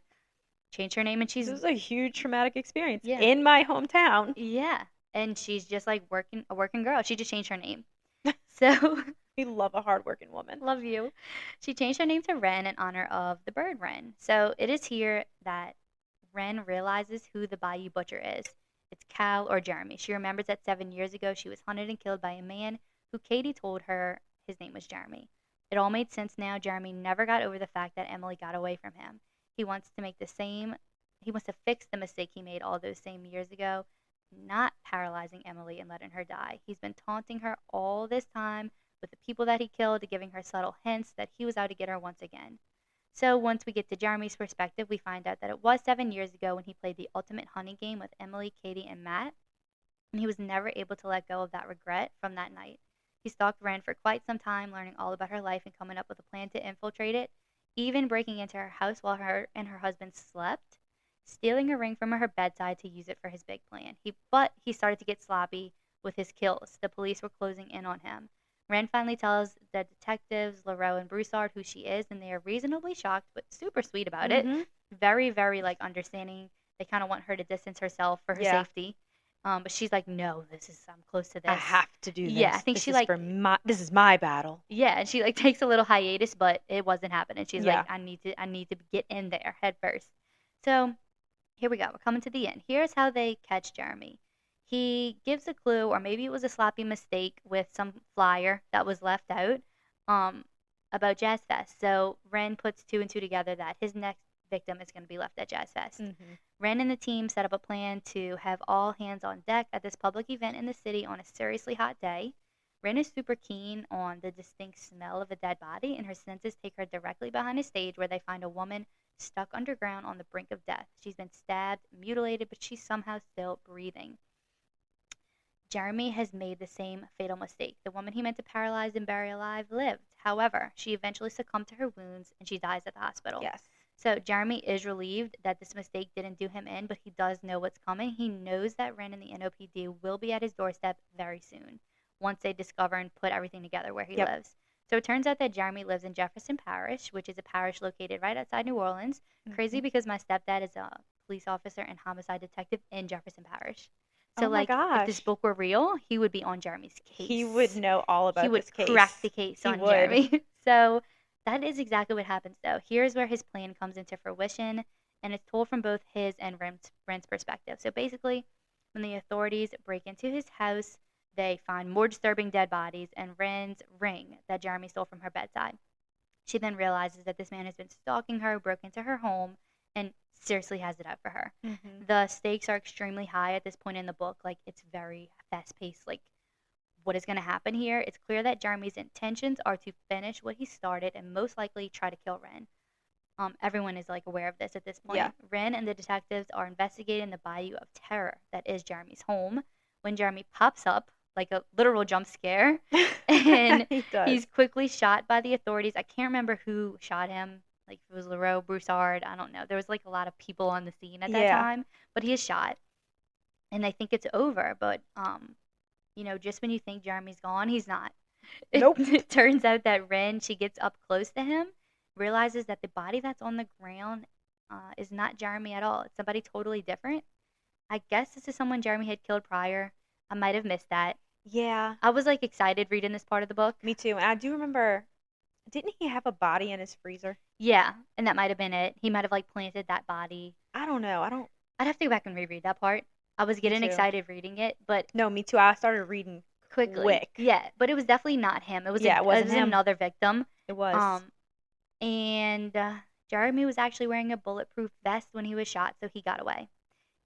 changed her name, and she's This was a huge traumatic experience Yeah. in my hometown. yeah, and she's just like a working girl. She just changed her name. So We love a hardworking woman. love you. She changed her name to Wren in honor of the bird wren. So it is here that Wren realizes who the Bayou Butcher is. It's Cal or Jeremy. She remembers that 7 years ago she was hunted and killed by a man who Katie told her his name was Jeremy. It all made sense now. Jeremy never got over the fact that Emily got away from him. He wants to fix the mistake he made all those same years ago, not paralyzing Emily and letting her die. He's been taunting her all this time with the people that he killed, giving her subtle hints that he was out to get her once again. So once we get to Jeremy's perspective, we find out that it was 7 years ago when he played the ultimate hunting game with Emily, Katie, and Matt, and he was never able to let go of that regret from that night. He stalked Wren for quite some time, learning all about her life and coming up with a plan to infiltrate it, even breaking into her house while her and her husband slept, stealing a ring from her bedside to use it for his big plan. But he started to get sloppy with his kills. The police were closing in on him. Wren finally tells the detectives, LaRoe and Broussard, who she is, and they are reasonably shocked, but super sweet about it. Mhm. Very, very, like, understanding. They kind of want her to distance herself for her Yeah. safety. But she's like, no, I'm close to this. I have to do this. Yeah, I think This she, is like- this is my battle. Yeah, and she, like, takes a little hiatus, but it wasn't happening. She's Yeah. like, I need to get in there head first. So here we go. We're coming to the end. Here's how they catch Jeremy. He gives a clue, or maybe it was a sloppy mistake with some flyer that was left out about Jazz Fest. So Wren puts 2 and 2 together that his next victim is going to be left at Jazz Fest. Mm-hmm. Wren and the team set up a plan to have all hands on deck at this public event in the city on a seriously hot day. Wren is super keen on the distinct smell of a dead body, and her senses take her directly behind a stage where they find a woman stuck underground on the brink of death. She's been stabbed, mutilated, but she's somehow still breathing. Jeremy has made the same fatal mistake. The woman he meant to paralyze and bury alive lived. However, she eventually succumbed to her wounds and she dies at the hospital. Yes. So Jeremy is relieved that this mistake didn't do him in, but he does know what's coming. He knows that Wren and the NOPD will be at his doorstep very soon, once they discover and put everything together where he Yep. lives. So it turns out that Jeremy lives in Jefferson Parish, which is a parish located right outside New Orleans. Crazy Mhm. because my stepdad is a police officer and homicide detective in Jefferson Parish. So Oh my if this gosh. book were real, he would be on Jeremy's case. He would know all about He would this case. crack the case He on would. Jeremy. So that is exactly what happens, though. Here's where his plan comes into fruition, and it's told from both his and Wren's perspective. So basically, when the authorities break into his house, they find more disturbing dead bodies and Wren's ring that Jeremy stole from her bedside. She then realizes that this man has been stalking her, broke into her home, and seriously has it out for her. Mm-hmm. The stakes are extremely high at this point in the book. Like, it's very fast-paced. Like, what is going to happen here? It's clear that Jeremy's intentions are to finish what he started and most likely try to kill Wren. Everyone is, like, aware of this at this point. Yeah. Wren and the detectives are investigating the bayou of terror that is Jeremy's home when Jeremy pops up, like a literal jump scare, and He does. he's quickly shot by the authorities. I can't remember who shot him. Like, if it was Leroux, Broussard, I don't know. There was, like, a lot of people on the scene at that Yeah. time, but he is shot. And they think it's over, but, just when you think Jeremy's gone, he's not. Nope. It turns out that Wren, she gets up close to him, realizes that the body that's on the ground is not Jeremy at all. It's somebody totally different. I guess this is someone Jeremy had killed prior. I might have missed that. Yeah, I was, like, excited reading this part of the book. me too. And I do remember, didn't he have a body in his freezer? Yeah, and that might have been it. He might have, like, planted that body. I don't know. I'd have to go back and reread that part. I was getting too. excited reading it, but No, me too. I started reading quickly. quick. Yeah, but it was definitely not him. It was Yeah, it wasn't him. another victim. It was. And Jeremy was actually wearing a bulletproof vest when he was shot, so he got away.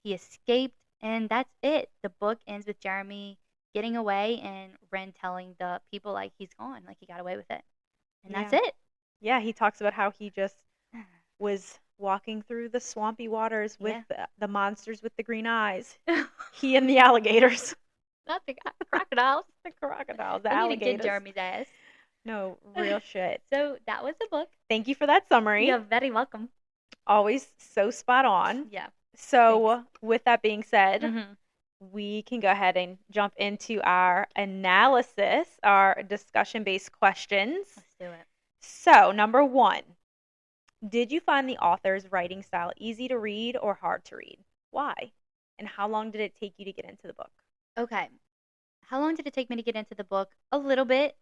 He escaped, and that's it. The book ends with Jeremy getting away and Wren telling the people, like, he's gone, like, he got away with it. And that's it. Yeah, he talks about how he just was walking through the swampy waters with the monsters with the green eyes. He and the alligators. Not the crocodiles. The crocodiles, the We need to alligators. get Jeremy's ass. No, real shit. So that was the book. Thank you for that summary. You're very welcome. Always so spot on. Yeah. So, with that being said, Mhm. we can go ahead and jump into our analysis, our discussion-based questions. Let's do it. So, number 1, did you find the author's writing style easy to read or hard to read? Why? And how long did it take you to get into the book? Okay. How long did it take me to get into the book? A little bit.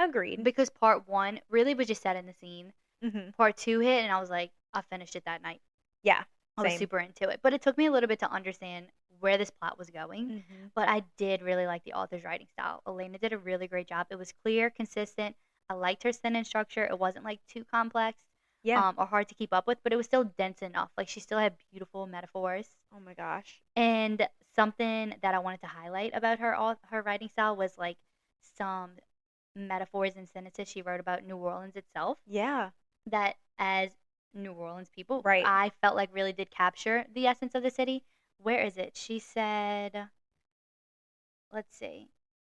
Agreed. Because part 1 really was just set in the scene. Mm-hmm. Part 2 hit, and I was like, I finished it that night. Yeah, I was same. super into it. But it took me a little bit to understand where this plot was going. Mm-hmm. But I did really like the author's writing style. Alaina did a really great job. It was clear, consistent. I liked her sentence structure. It wasn't, like, too complex Yeah. or hard to keep up with, but it was still dense enough. Like, she still had beautiful metaphors. Oh my gosh. And something that I wanted to highlight about her writing style was, like, some metaphors and sentences she wrote about New Orleans itself Yeah. that, as New Orleans people, Right. I felt like really did capture the essence of the city. Where is it? She said, let's see.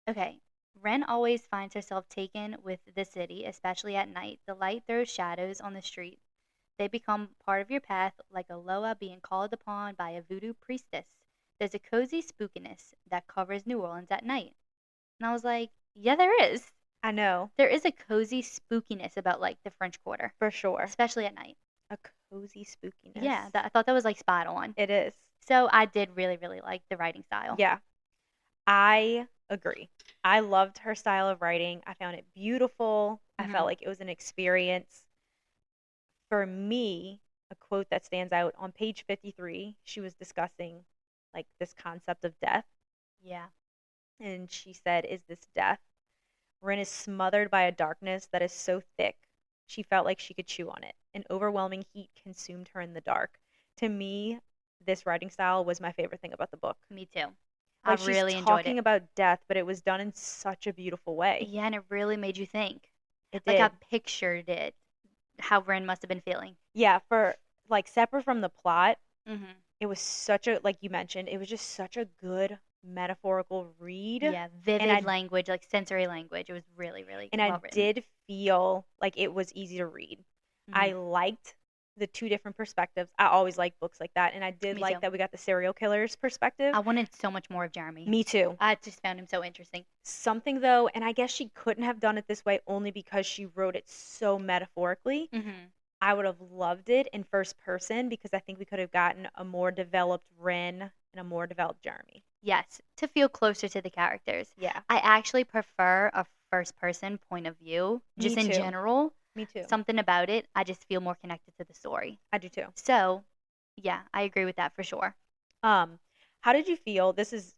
Okay. Wren always finds herself taken with the city, especially at night. The light throws shadows on the street. They become part of your path, like a Loa being called upon by a voodoo priestess. There's a cozy spookiness that covers New Orleans at night. And I was like, yeah, there is. I know. There is a cozy spookiness about, like, the French Quarter, For sure. especially at night. A cozy spookiness. Yeah, I thought that was, like, spot on. It is. So I did really, really like the writing style. Yeah. I agree. I loved her style of writing. I found it beautiful. I Mhm. felt like it was an experience. For me, a quote that stands out on page 53, she was discussing, like, this concept of death. Yeah. And she said, "Is this death? Wren is smothered by a darkness that is so thick, She felt like she could chew on it. An overwhelming heat consumed her in the dark. To me, this writing style was my favorite thing about the book. Me too. Like, I really she's enjoyed talking it. about death, but it was done in such a beautiful way. Yeah, and it really made you think. It Like did. I pictured it, how Ren must have been feeling. Yeah, for like separate from the plot, Mm-hmm. it was such a, like you mentioned, it was just such a good metaphorical read. Yeah, vivid I- language, like sensory language. It was really, really And well I written. did feel like it was easy to read. I Mhm. liked the two different perspectives. I always like books like that. And I did Me like too. that we got the serial killer's perspective. I wanted so much more of Jeremy. Me too. I just found him so interesting. Something though, and I guess she couldn't have done it this way only because she wrote it so metaphorically. Mm-hmm. I would have loved it in first person because I think we could have gotten a more developed Ren and a more developed Jeremy. Yes, to feel closer to the characters. Yeah, I actually prefer a first person point of view, just Me in too. general. me too. Something about it, I just feel more connected to the story. I do too. So, yeah, I agree with that for sure. How did you feel? This is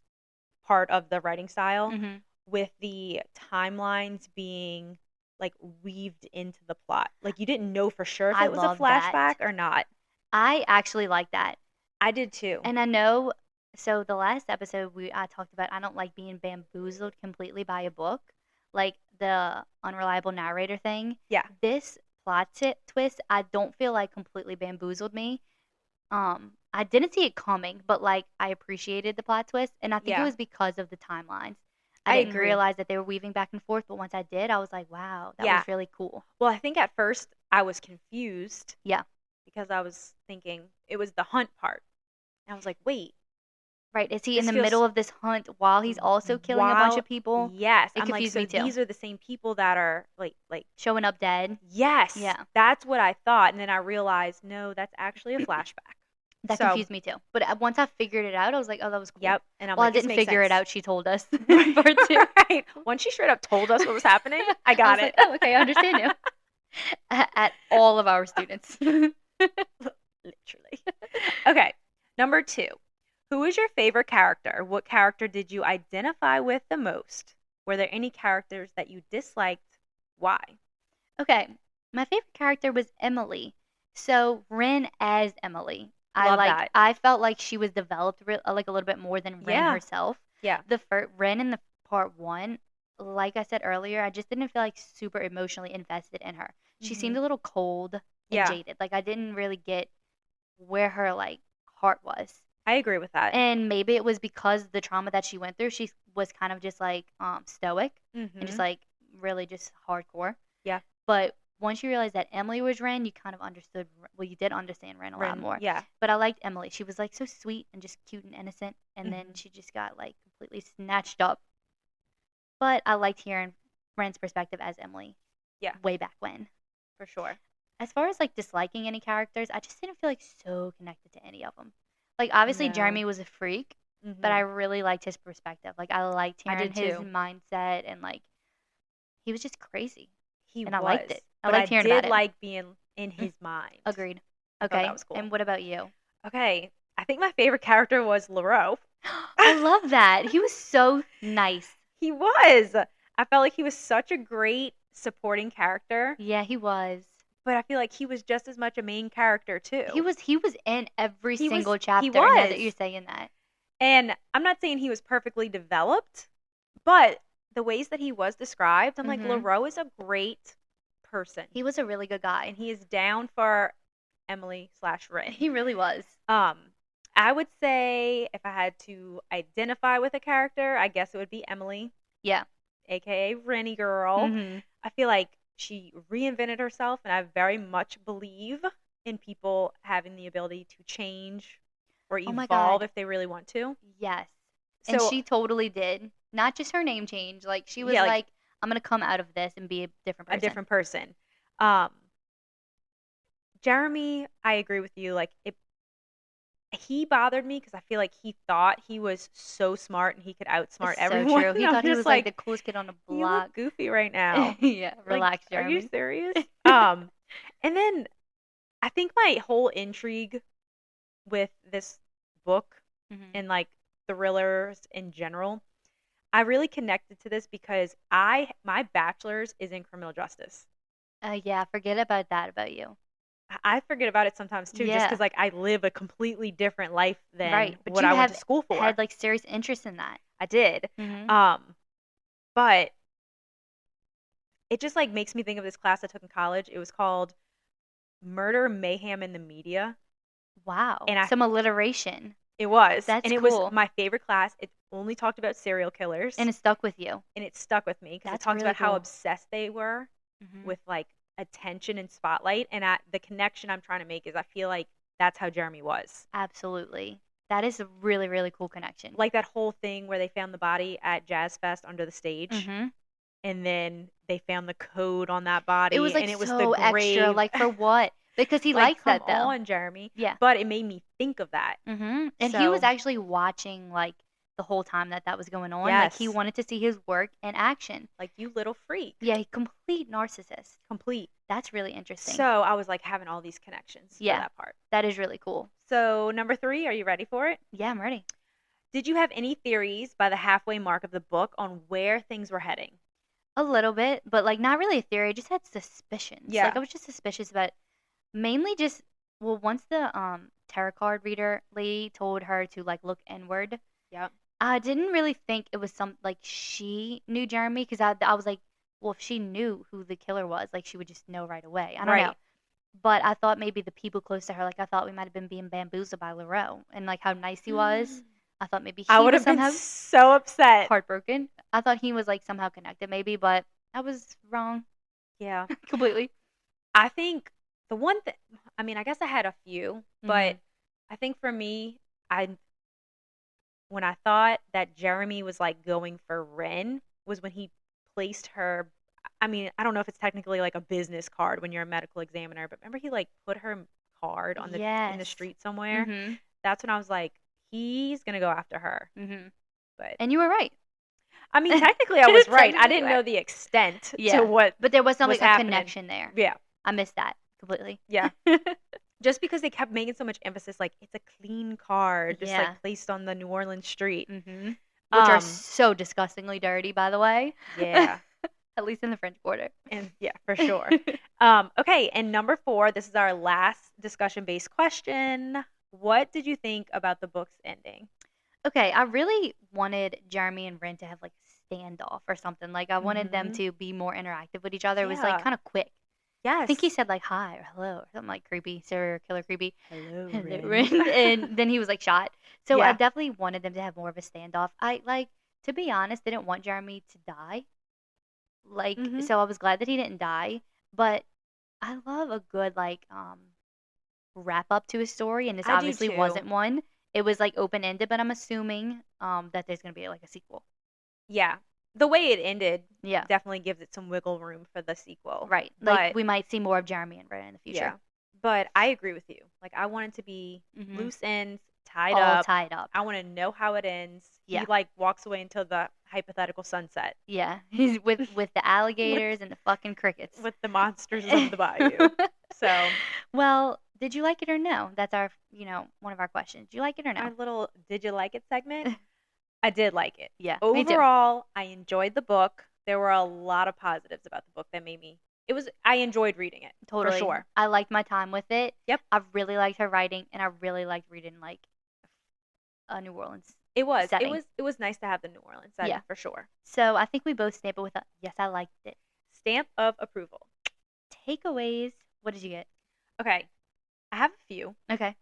part of the writing style Mm-hmm. with the timelines being like weaved into the plot. Like you didn't know for sure if I it was a love that. flashback or not. I actually like that. I did too. And I know, so the last episode I talked about, I don't like being bamboozled completely by a book, like the unreliable narrator thing. Yeah. This plot twist, I don't feel like completely bamboozled me. I didn't see it coming, but like I appreciated the plot twist, and I think it Yeah. was because of the timelines. I I didn't agree. realize that they were weaving back and forth, but once I did, I was like, wow, that Yeah. was really cool. Well, I think at first I was confused. Yeah. Because I was thinking it was the hunt part. And I was like, wait. Right? Is he in This the feels- middle of this hunt while he's also killing a bunch While- of people, Yes. It I'm like, confused so me too. these are the same people that are like showing up dead? yes. Yeah. That's what I thought. And then I realized, no, that's actually a flashback. That So- confused me too. But once I figured it out, I was like, oh, that was cool. Yep. And I'm Well, like, I didn't this makes figure it sense. out. She told us. Part two. Right. Once she straight up told us what was happening, I I got was it. like, oh, okay, I understand now. At all of our students. Literally. Okay. Number 2. Who is your favorite character? What character did you identify with the most? Were there any characters that you disliked? Why? Okay, my favorite character was Emily. So Ren as Emily. Love that. I felt like she was developed like a little bit more than Ren Yeah. herself. Yeah. The Ren in the part 1, like I said earlier, I just didn't feel like super emotionally invested in her. She seemed a little cold and Yeah. jaded. Like I didn't really get where her like heart was. I agree with that. And maybe it was because the trauma that she went through, she was kind of just like stoic and just like really just hardcore. Yeah. But once you realized that Emily was Ren, you kind of understood. Well, you did understand Ren a lot more. Yeah. But I liked Emily. She was like so sweet and just cute and innocent, and then Mhm. she just got like completely snatched up. But I liked hearing Ren's perspective as Emily. Yeah. Way back when. For sure. As far as like disliking any characters, I just didn't feel like so connected to any of them. Like obviously No. Jeremy was a freak, but I really liked his perspective. Like I liked I hearing did his too. mindset, and like he was just crazy. He and was. I liked it. I But liked hearing did about it. like being in his mind. Agreed. I thought Okay. that was cool. And what about you? Okay. I think my favorite character was Leroux. I love that. He was so nice. He was. I felt like he was such a great supporting character, Yeah, he was. but I feel like he was just as much a main character too. He was in every He was- single he chapter. Now that was. you're saying that. And I'm not saying he was perfectly developed, but the ways that he was described, I'm like, Mhm. Leroux is a great person. He was a really good guy. And he is down for Emily/Ren. He really was. I would say if I had to identify with a character, I guess it would be Emily, Yeah. aka Rennie Girl. Mhm. I feel like she reinvented herself, and I very much believe in people having the ability to change or Oh my evolve God. if they really want to. Yes. And So- she totally did. Not just her name change. Like she was Yeah, like, I'm gonna come out of this and be a different person. A different person. Jeremy, I agree with you. Like he bothered me because I feel like he thought he was so smart and he could outsmart It's everyone. So true. He I'm thought he just was like the coolest kid on the you block. look goofy right now. Yeah. Like, Relax, Are you Jeremy. serious? And then I think my whole intrigue with this book Mhm. and like thrillers in general, I really connected to this because my bachelor's is in criminal justice. Yeah, forget about that about you. I forget about it sometimes too, just Yeah. because like I live a completely different life than Right. But what you I went have to school for. had like serious interest in that. I did. Mm-hmm. But it just like makes me think of this class I took in college. It was called Murder, Mayhem in the Media. Wow. And Some alliteration. it was. That's And it was cool. my favorite class. It only talked about serial killers. And it stuck with you. And it stuck with me because it That's talks really about how cool. obsessed they were Mhm. with like attention and spotlight. And the connection I'm trying to make is I feel like that's how Jeremy was. Absolutely. That is a really, really cool connection. Like that whole thing where they found the body at Jazz Fest under the stage. Mm-hmm. And then they found the code on that body. It was like and it was so the grave. extra. Like for what? Because he like, likes that come though. on, Jeremy. Yeah. But it made me think of that. Mm-hmm. And he was So- actually watching like the whole time that was going on. Like he Yes. wanted to see his work in action. Like, you little freak. Yeah, complete narcissist. Complete. That's really interesting. So I was like having all these connections Yeah. for that part. That is really cool. So number 3, are you ready for it? Yeah, I'm ready. Did you have any theories by the halfway mark of the book on where things were heading? A little bit, but like not really a theory. I just had suspicions. Yeah. Like I was just suspicious about mainly just once the tarot card reader lady told her to like look inward. Yep. I didn't really think it was like she knew Jeremy because I was like, well, if she knew who the killer was, like she would just know right away. I don't know. Right. But I thought maybe the people close to her, like I thought we might have been being bamboozled by Leroux and like how nice he was. I thought maybe he I would was have been somehow so upset. heartbroken. I thought he was like somehow connected maybe, but I was wrong Yeah. completely. I think the one thing, I mean, I guess I had a few, but I think for me, when I thought that Jeremy was like going for Wren was when he placed her. I mean, I don't know if it's technically like a business card when you're a medical examiner, but remember he like put her card on in the Yes. street somewhere. Mm-hmm. That's when I was like, he's gonna go after her. Mm-hmm. But And you were right. I mean, technically, I was right. I Technically didn't right. know the extent Yeah. to what. But there was not was like a happening. connection there. Yeah, I missed that completely. yeah. Just because they kept making so much emphasis, like it's a clean card, just Yeah. like placed on the New Orleans street. Mm-hmm. Which are Um, so disgustingly dirty, by the way. Yeah, At least in the French Quarter. and yeah, for sure. Okay, and number 4, this is our last discussion-based question. What did you think about the book's ending? Okay, I really wanted Jeremy and Wren to have like a standoff or something. Like I wanted them Mhm. to be more interactive with each other. It was like Yeah. kind of quick. Yes. I think he said like hi or hello or something like creepy, serial killer creepy. Hello, Hello, Ren. Wren. And then he was like shot. So I Yeah. definitely wanted them to have more of a standoff. I like, to be honest, didn't want Jeremy to die. Like, Mhm. so I was glad that he didn't die. But I love a good like wrap up to a story, and this I do obviously too. wasn't one. It was like open ended, but I'm assuming that there's gonna be like a sequel. Yeah, the way it ended Yeah. definitely gives it some wiggle room for the sequel. Right. Like But we might see more of Jeremy and Wren in the future. yeah, but I agree with you. Like I want it to be Mhm. loose ends, tied All up. tied up. I want to know how it ends. Yeah. He like walks away into the hypothetical sunset Yeah. He's with the alligators and the fucking crickets. with the monsters of the bayou. So Well, did you like it or no? That's our, one of our questions. Did you like it or no? our little "Did you like it?" segment. I did like it. Yeah. Me too. Overall, I enjoyed the book. There were a lot of positives about the book that made me. I enjoyed reading it. Totally. For sure. I liked my time with it. Yep. I really liked her writing, and I really liked reading like New Orleans. It was. Setting. It was nice to have the New Orleans setting Yeah. for sure. So I think we both stamp it with a yes, I liked it. Stamp of approval. Takeaways. What did you get? Okay. I have a few. Okay.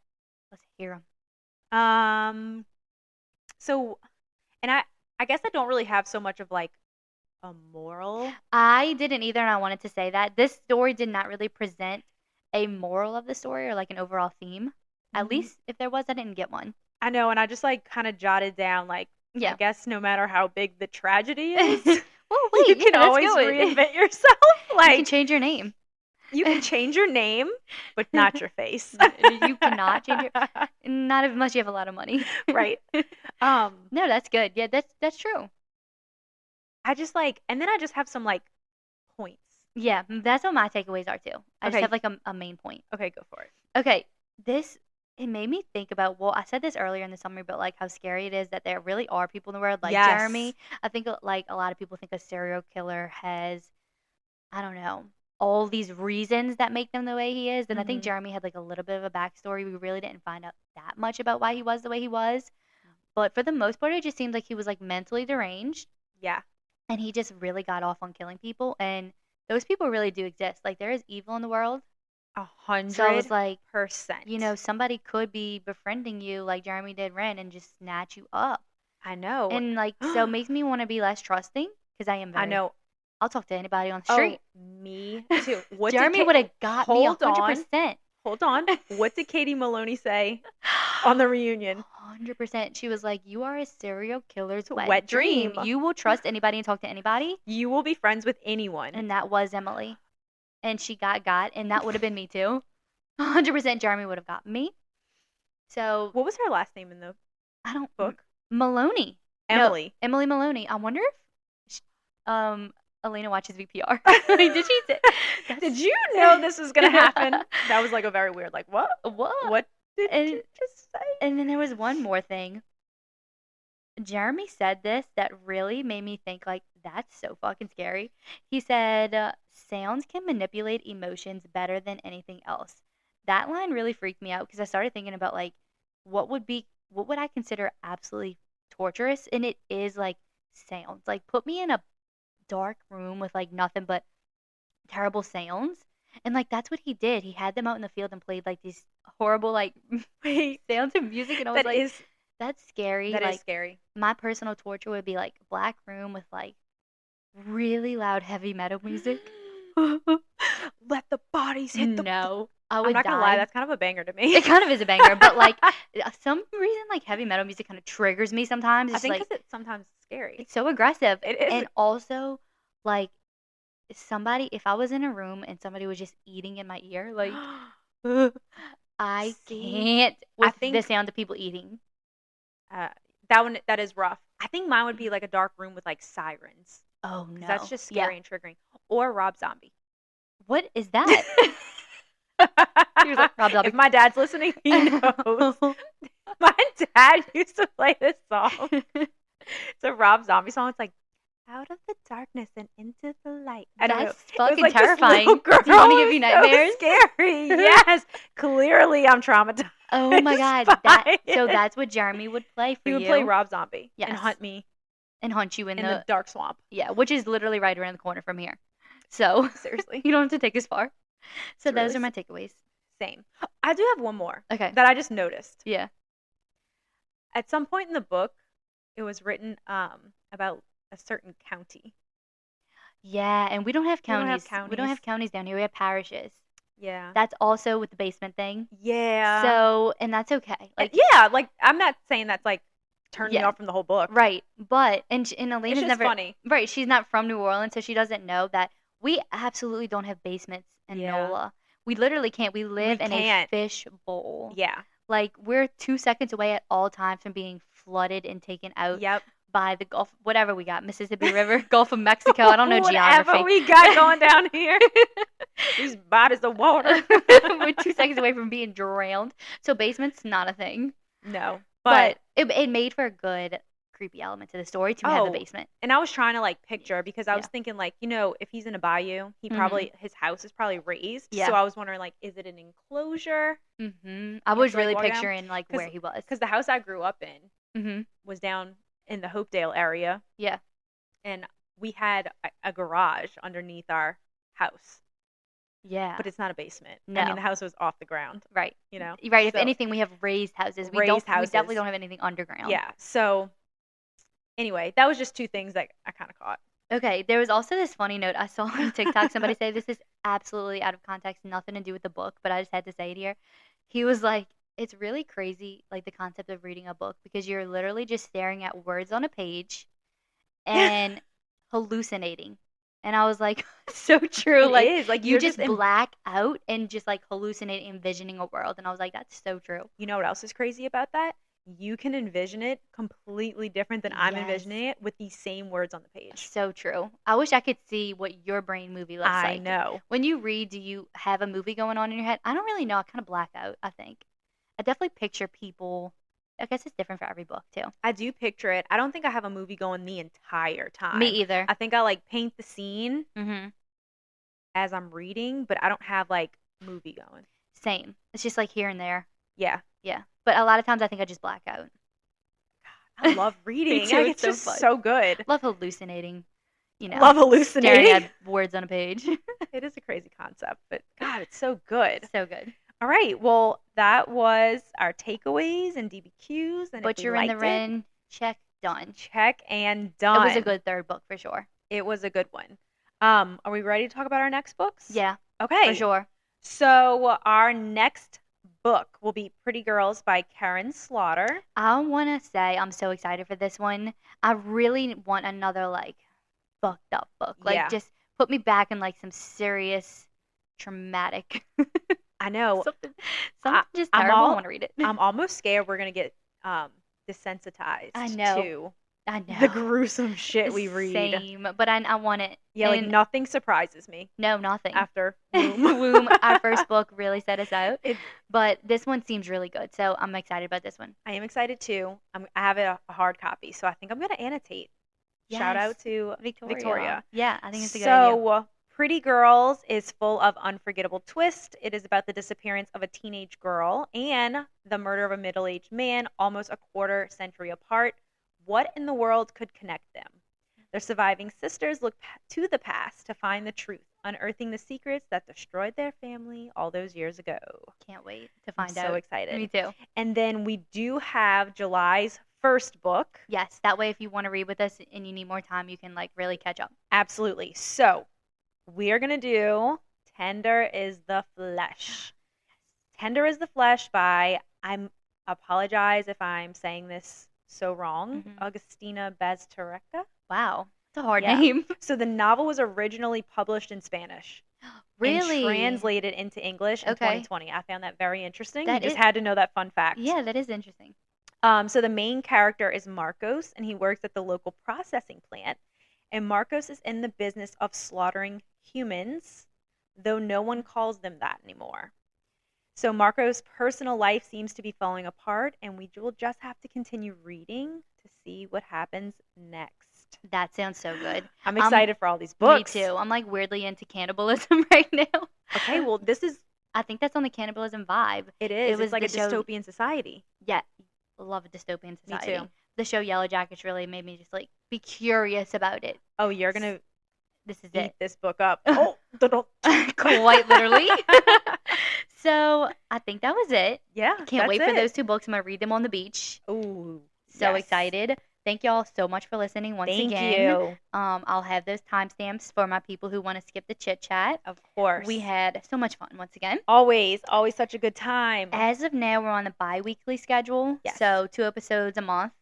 Let's hear them. So, and I guess I don't really have so much of like a moral. I didn't either, and I wanted to say that. This story did not really present a moral of the story or like an overall theme. At Mhm. least if there was, I didn't get one. I know, and I just like kind of jotted down like, Yeah. I guess no matter how big the tragedy is, Well, wait, you can let's always go. reinvent yourself. You Like can change your name. you can change your name, but not your face. You cannot change your not unless you have a lot of money. Right. No, that's good. Yeah, that's true. I just like, and then I just have some like points. Yeah, that's what my takeaways are too. I Okay. just have like a main point. Okay, go for it. Okay, it made me think about, well, I said this earlier in the summary, but like how scary it is that there really are people in the world like Yes. Jeremy. I think like a lot of people think a serial killer has, I don't know, all these reasons that make them the way he is. And I think Mhm. Jeremy had like a little bit of a backstory. We really didn't find out that much about why he was the way he was. But for the most part, it just seemed like he was like mentally deranged Yeah. and he just really got off on killing people. And those people really do exist. Like there is evil in the world. 100%. So I was like, you know, somebody could be befriending you like Jeremy did Ren and just snatch you up. I know. And like, so it makes me want to be less trusting because I am I very. know. I'll talk to anybody on the street. Oh, me too. What did Jeremy would have got me Hold on. 100%. Hold on. What did Katie Maloney say on the reunion? 100%. She was like, "You are a serial killer's Wet wet dream. dream. You will trust anybody and talk to anybody." You will be friends with anyone. And that was Emily. And she got, and that would have been me too. 100% Jeremy would have got me. So, What was her last name in the I don't. book? Maloney. No, Emily. Emily Maloney. I wonder if Alaina watches VPR. Did she say? Did you know this was gonna happen? That was like a very weird, like, what? What? What did And- you just say? And then there was one more thing. Jeremy said this that really made me think, like, that's so fucking scary. He said, sounds can manipulate emotions better than anything else. That line really freaked me out because I started thinking about, like, what would I consider absolutely torturous? And it is, like, sounds. Like, put me in a dark room with, like, nothing but terrible sounds. And, like, that's what he did. He had them out in the field and played, like, these horrible, like, Wait, sounds of music. And I was that like, is that's scary. that is Like, scary. my personal torture would be like black room with like really loud heavy metal music. Let the bodies hit the. No, I I'm would not die. gonna lie, that's kind of a banger to me. It kind of is a banger, but like some reason like heavy metal music kind of triggers me sometimes. I It's think like because it's sometimes scary. it's so aggressive. It is. And also like somebody, if I was in a room and somebody was just eating in my ear, like I See? can't with the think- sound of people eating. That is rough. I think mine would be like a dark room with like sirens. Oh 'Cause no, that's just Yeah. scary and triggering. Or Rob Zombie. What is that? He was like, Rob Zombie. If my dad's listening, he knows. My dad used to play this song. It's a Rob Zombie song. It's like, out of the darkness and into the light. I don't know. That's It was fucking like this terrifying. little girl. Do you want to It give you was so nightmares? scary. Yes. Clearly, I'm traumatized. Oh my god. by So it. that's what Jeremy would play for He would you play Rob Zombie and Yes. hunt me and hunt you in in the the dark swamp. yeah, which is literally right around the corner from here. So Seriously. you don't have to take as far. So It's those really are my takeaways. Same. I do have one more Okay. that I just noticed. Yeah. At some point in the book, it was written about a certain county. Yeah, and we don't have We don't counties. have We don't have counties. counties down here. We have parishes. Yeah. That's also with the basement thing. Yeah. So, and that's okay. Like, yeah, like I'm not saying that's like turning me Yeah. off from the whole book. right. But, and Elena's It's just never, funny. right, she's not from New Orleans, so she doesn't know that we absolutely don't have basements in Yeah. NOLA. We literally can't. We live in a can't. fish bowl. Yeah. Like, we're 2 seconds away at all times from being flooded and taken out Yep. by the Gulf, whatever we got, Mississippi River, Gulf of Mexico. I don't know Whatever geography. we got going down here. These bodies of water. We're 2 seconds away from being drowned. So basement's not a thing. No. But it made for a good creepy element to the story to have a Oh, basement. And I was trying to like picture because I was Yeah. thinking like, if he's in a bayou, he probably his house is probably raised. Yeah. So I was wondering like, is it an enclosure? I was to, like, really walk down? picturing like 'Cause- where he was. Because the house I grew up in Mm-hmm. was down in the Hopedale area, Yeah. and we had a garage underneath our house, Yeah. but it's not a basement. I No. mean, the house was off the ground. right. You know. Right. If So- anything, we have raised houses. We Raised definitely houses. don't have anything underground. Yeah. So anyway, that was just two things that I kind of caught. Okay, there was also this funny note I saw on TikTok. Somebody say this is absolutely out of context, nothing to do with the book, but I just had to say it here. He was like, it's really crazy, like the concept of reading a book because you're literally just staring at words on a page and hallucinating. And I was like, so true. It like is, like, you you're just just in- black out and just like hallucinate, envisioning a world. And I was like, that's so true. You know what else is crazy about that? You can envision it completely different than I'm Yes. envisioning it with these same words on the page. So true. I wish I could see what your brain movie looks I like. know. When you read, do you have a movie going on in your head? I don't really know. I kind of black out, I think. I definitely picture people. I guess it's different for every book, too. I do picture it. I don't think I have a movie going the entire time. Me either. I think I like paint the scene Mm-hmm. as I'm reading, but I don't have like movie going. Same. It's just like here and there. Yeah. Yeah. But a lot of times I think I just black out. I love reading. too, Like, it's it's so just fun. so good. Love hallucinating. Love Staring hallucinating. at words on a page. It is a crazy concept, but God, it's so good. So good. All right. Well, that was our takeaways and DBQs. And Butcher and the Wren, check, done. Check and done. It was a good third book for sure. It was a good one. Are we ready to talk about our next books? Yeah, Okay. for sure. So our next book will be Pretty Girls by Karen Slaughter. I want to say I'm so excited for this one. I really want another like fucked up book. Like Yeah. just put me back in like some serious traumatic I know. something just I'm terrible. I all- want to read it. I'm almost scared we're going to get desensitized I know. to I know. the gruesome shit we read. Same, but I want it. Yeah, like And nothing surprises me no, nothing. after Womb, our first book really set us out. It- But this one seems really good, so I'm excited about this one. I am excited too. I have a hard copy, so I think I'm going to annotate. Shout Yes. out to Victoria. Yeah, I think it's a good idea. So, Pretty Girls is full of unforgettable twists. It is about the disappearance of a teenage girl and the murder of a middle-aged man almost a quarter century apart. What in the world could connect them? Their surviving sisters look to the past to find the truth, unearthing the secrets that destroyed their family all those years ago. Can't wait to find I'm out. so excited. Me too. And then we do have July's first book. Yes, that way if you want to read with us and you need more time, you can like really catch up. Absolutely. So we are going to do Tender is the Flesh. Tender is the Flesh by, I apologize if I'm saying this so wrong, Mhm. Augisitna Bazterrica. Wow, it's a hard Yeah. name. So the novel was originally published in Spanish. Really? And translated into English in Okay. 2020. I found that very interesting. That You just is- had to know that fun fact. Yeah, that is interesting. So the main character is Marcos, and he works at the local processing plant. And Marcos is in the business of slaughtering humans, though no one calls them that anymore. So Marcos' personal life seems to be falling apart, and we will just have to continue reading to see what happens next. That sounds so good. I'm excited for all these books. Me too. I'm like weirdly into cannibalism right now. Okay, well, this is, I think that's on the cannibalism vibe. it is. was It's like a the show- dystopian society. Yeah, love a dystopian society. too. The show Yellow Jackets really made me just like be curious about it. Oh, you're going to This is eat it. this book up. Oh, Quite literally. So I think that was it. Yeah, Can't wait for those two books. I'm gonna read them on the beach. Ooh, So yes. excited. Thank y'all so much for listening once Thank again. you. I'll have those timestamps for my people who want to skip the chit chat. Of course. We had so much fun once again. always such a good time. As of now, we're on a bi-weekly schedule. Yes. So 2 episodes a month.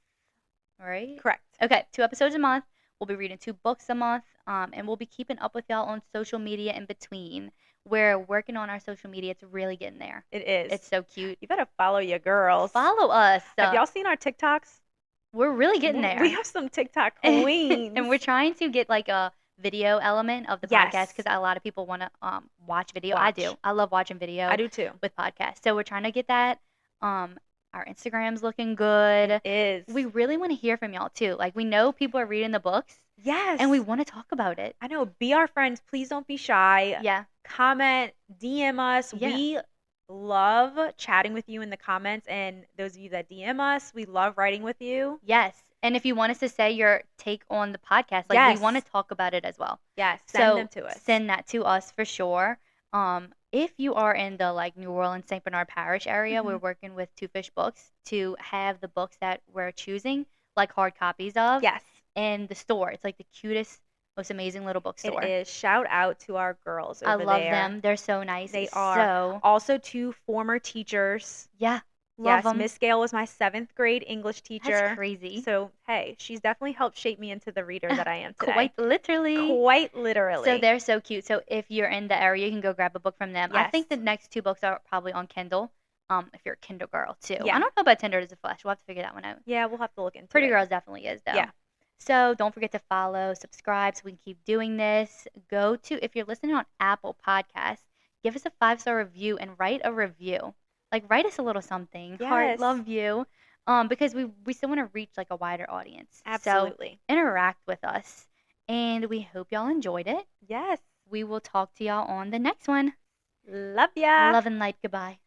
Right? Correct. Okay, 2 episodes a month. We'll be reading 2 books a month. And we'll be keeping up with y'all on social media in between. We're working on our social media. It's really getting there. It is. It's so cute. You better follow your girls. Follow us. Have y'all seen our TikToks? We're really getting there. We have some TikTok queens. And we're trying to get like a video element of the Yes. podcast because a lot of people want to watch video. I Watch. do. I love watching video. I do too. With podcasts. So we're trying to get that. Our Instagram's looking good. It is. We really want to hear from y'all too. Like we know people are reading the books yes. and we want to talk about it. I know. Be our friends. Please don't be shy. Yeah. Comment. DM us. Yeah. We love chatting with you in the comments. And those of you that DM us, we love writing with you. Yes. And if you want us to say your take on the podcast, like Yes. we want to talk about it as well. Yes. Send So them to us. send that to us for sure. If you are in the like New Orleans, St. Bernard Parish area, we're working with Two Fish Books to have the books that we're choosing like hard copies of Yes. in the store. It's like the cutest, most amazing little bookstore. It is. Shout out to our girls over I love there. them. They're so nice. They are. So Also, 2 former teachers. yeah, love Yes, them. Miss Gale was my 7th grade English teacher. That's crazy. So, hey, she's definitely helped shape me into the reader that I am today. Quite literally. Quite literally. So they're so cute. So if you're in the area, you can go grab a book from them. I Yes. think the next 2 books are probably on Kindle. If you're a Kindle girl too. Yeah. I don't know about Tender is a Flesh. We'll have to figure that one out. Yeah, we'll have to look into Pretty it. Girls definitely is though. Yeah. So don't forget to follow, subscribe so we can keep doing this. Go to, if you're listening on Apple Podcasts, give us a 5-star review and write a review. Like write us a little something. Heart, Yes. love you. Because we still want to reach like a wider audience. Absolutely. So interact with us. And we hope y'all enjoyed it. Yes. we will talk to y'all on the next one. Love ya. Love and light. Goodbye.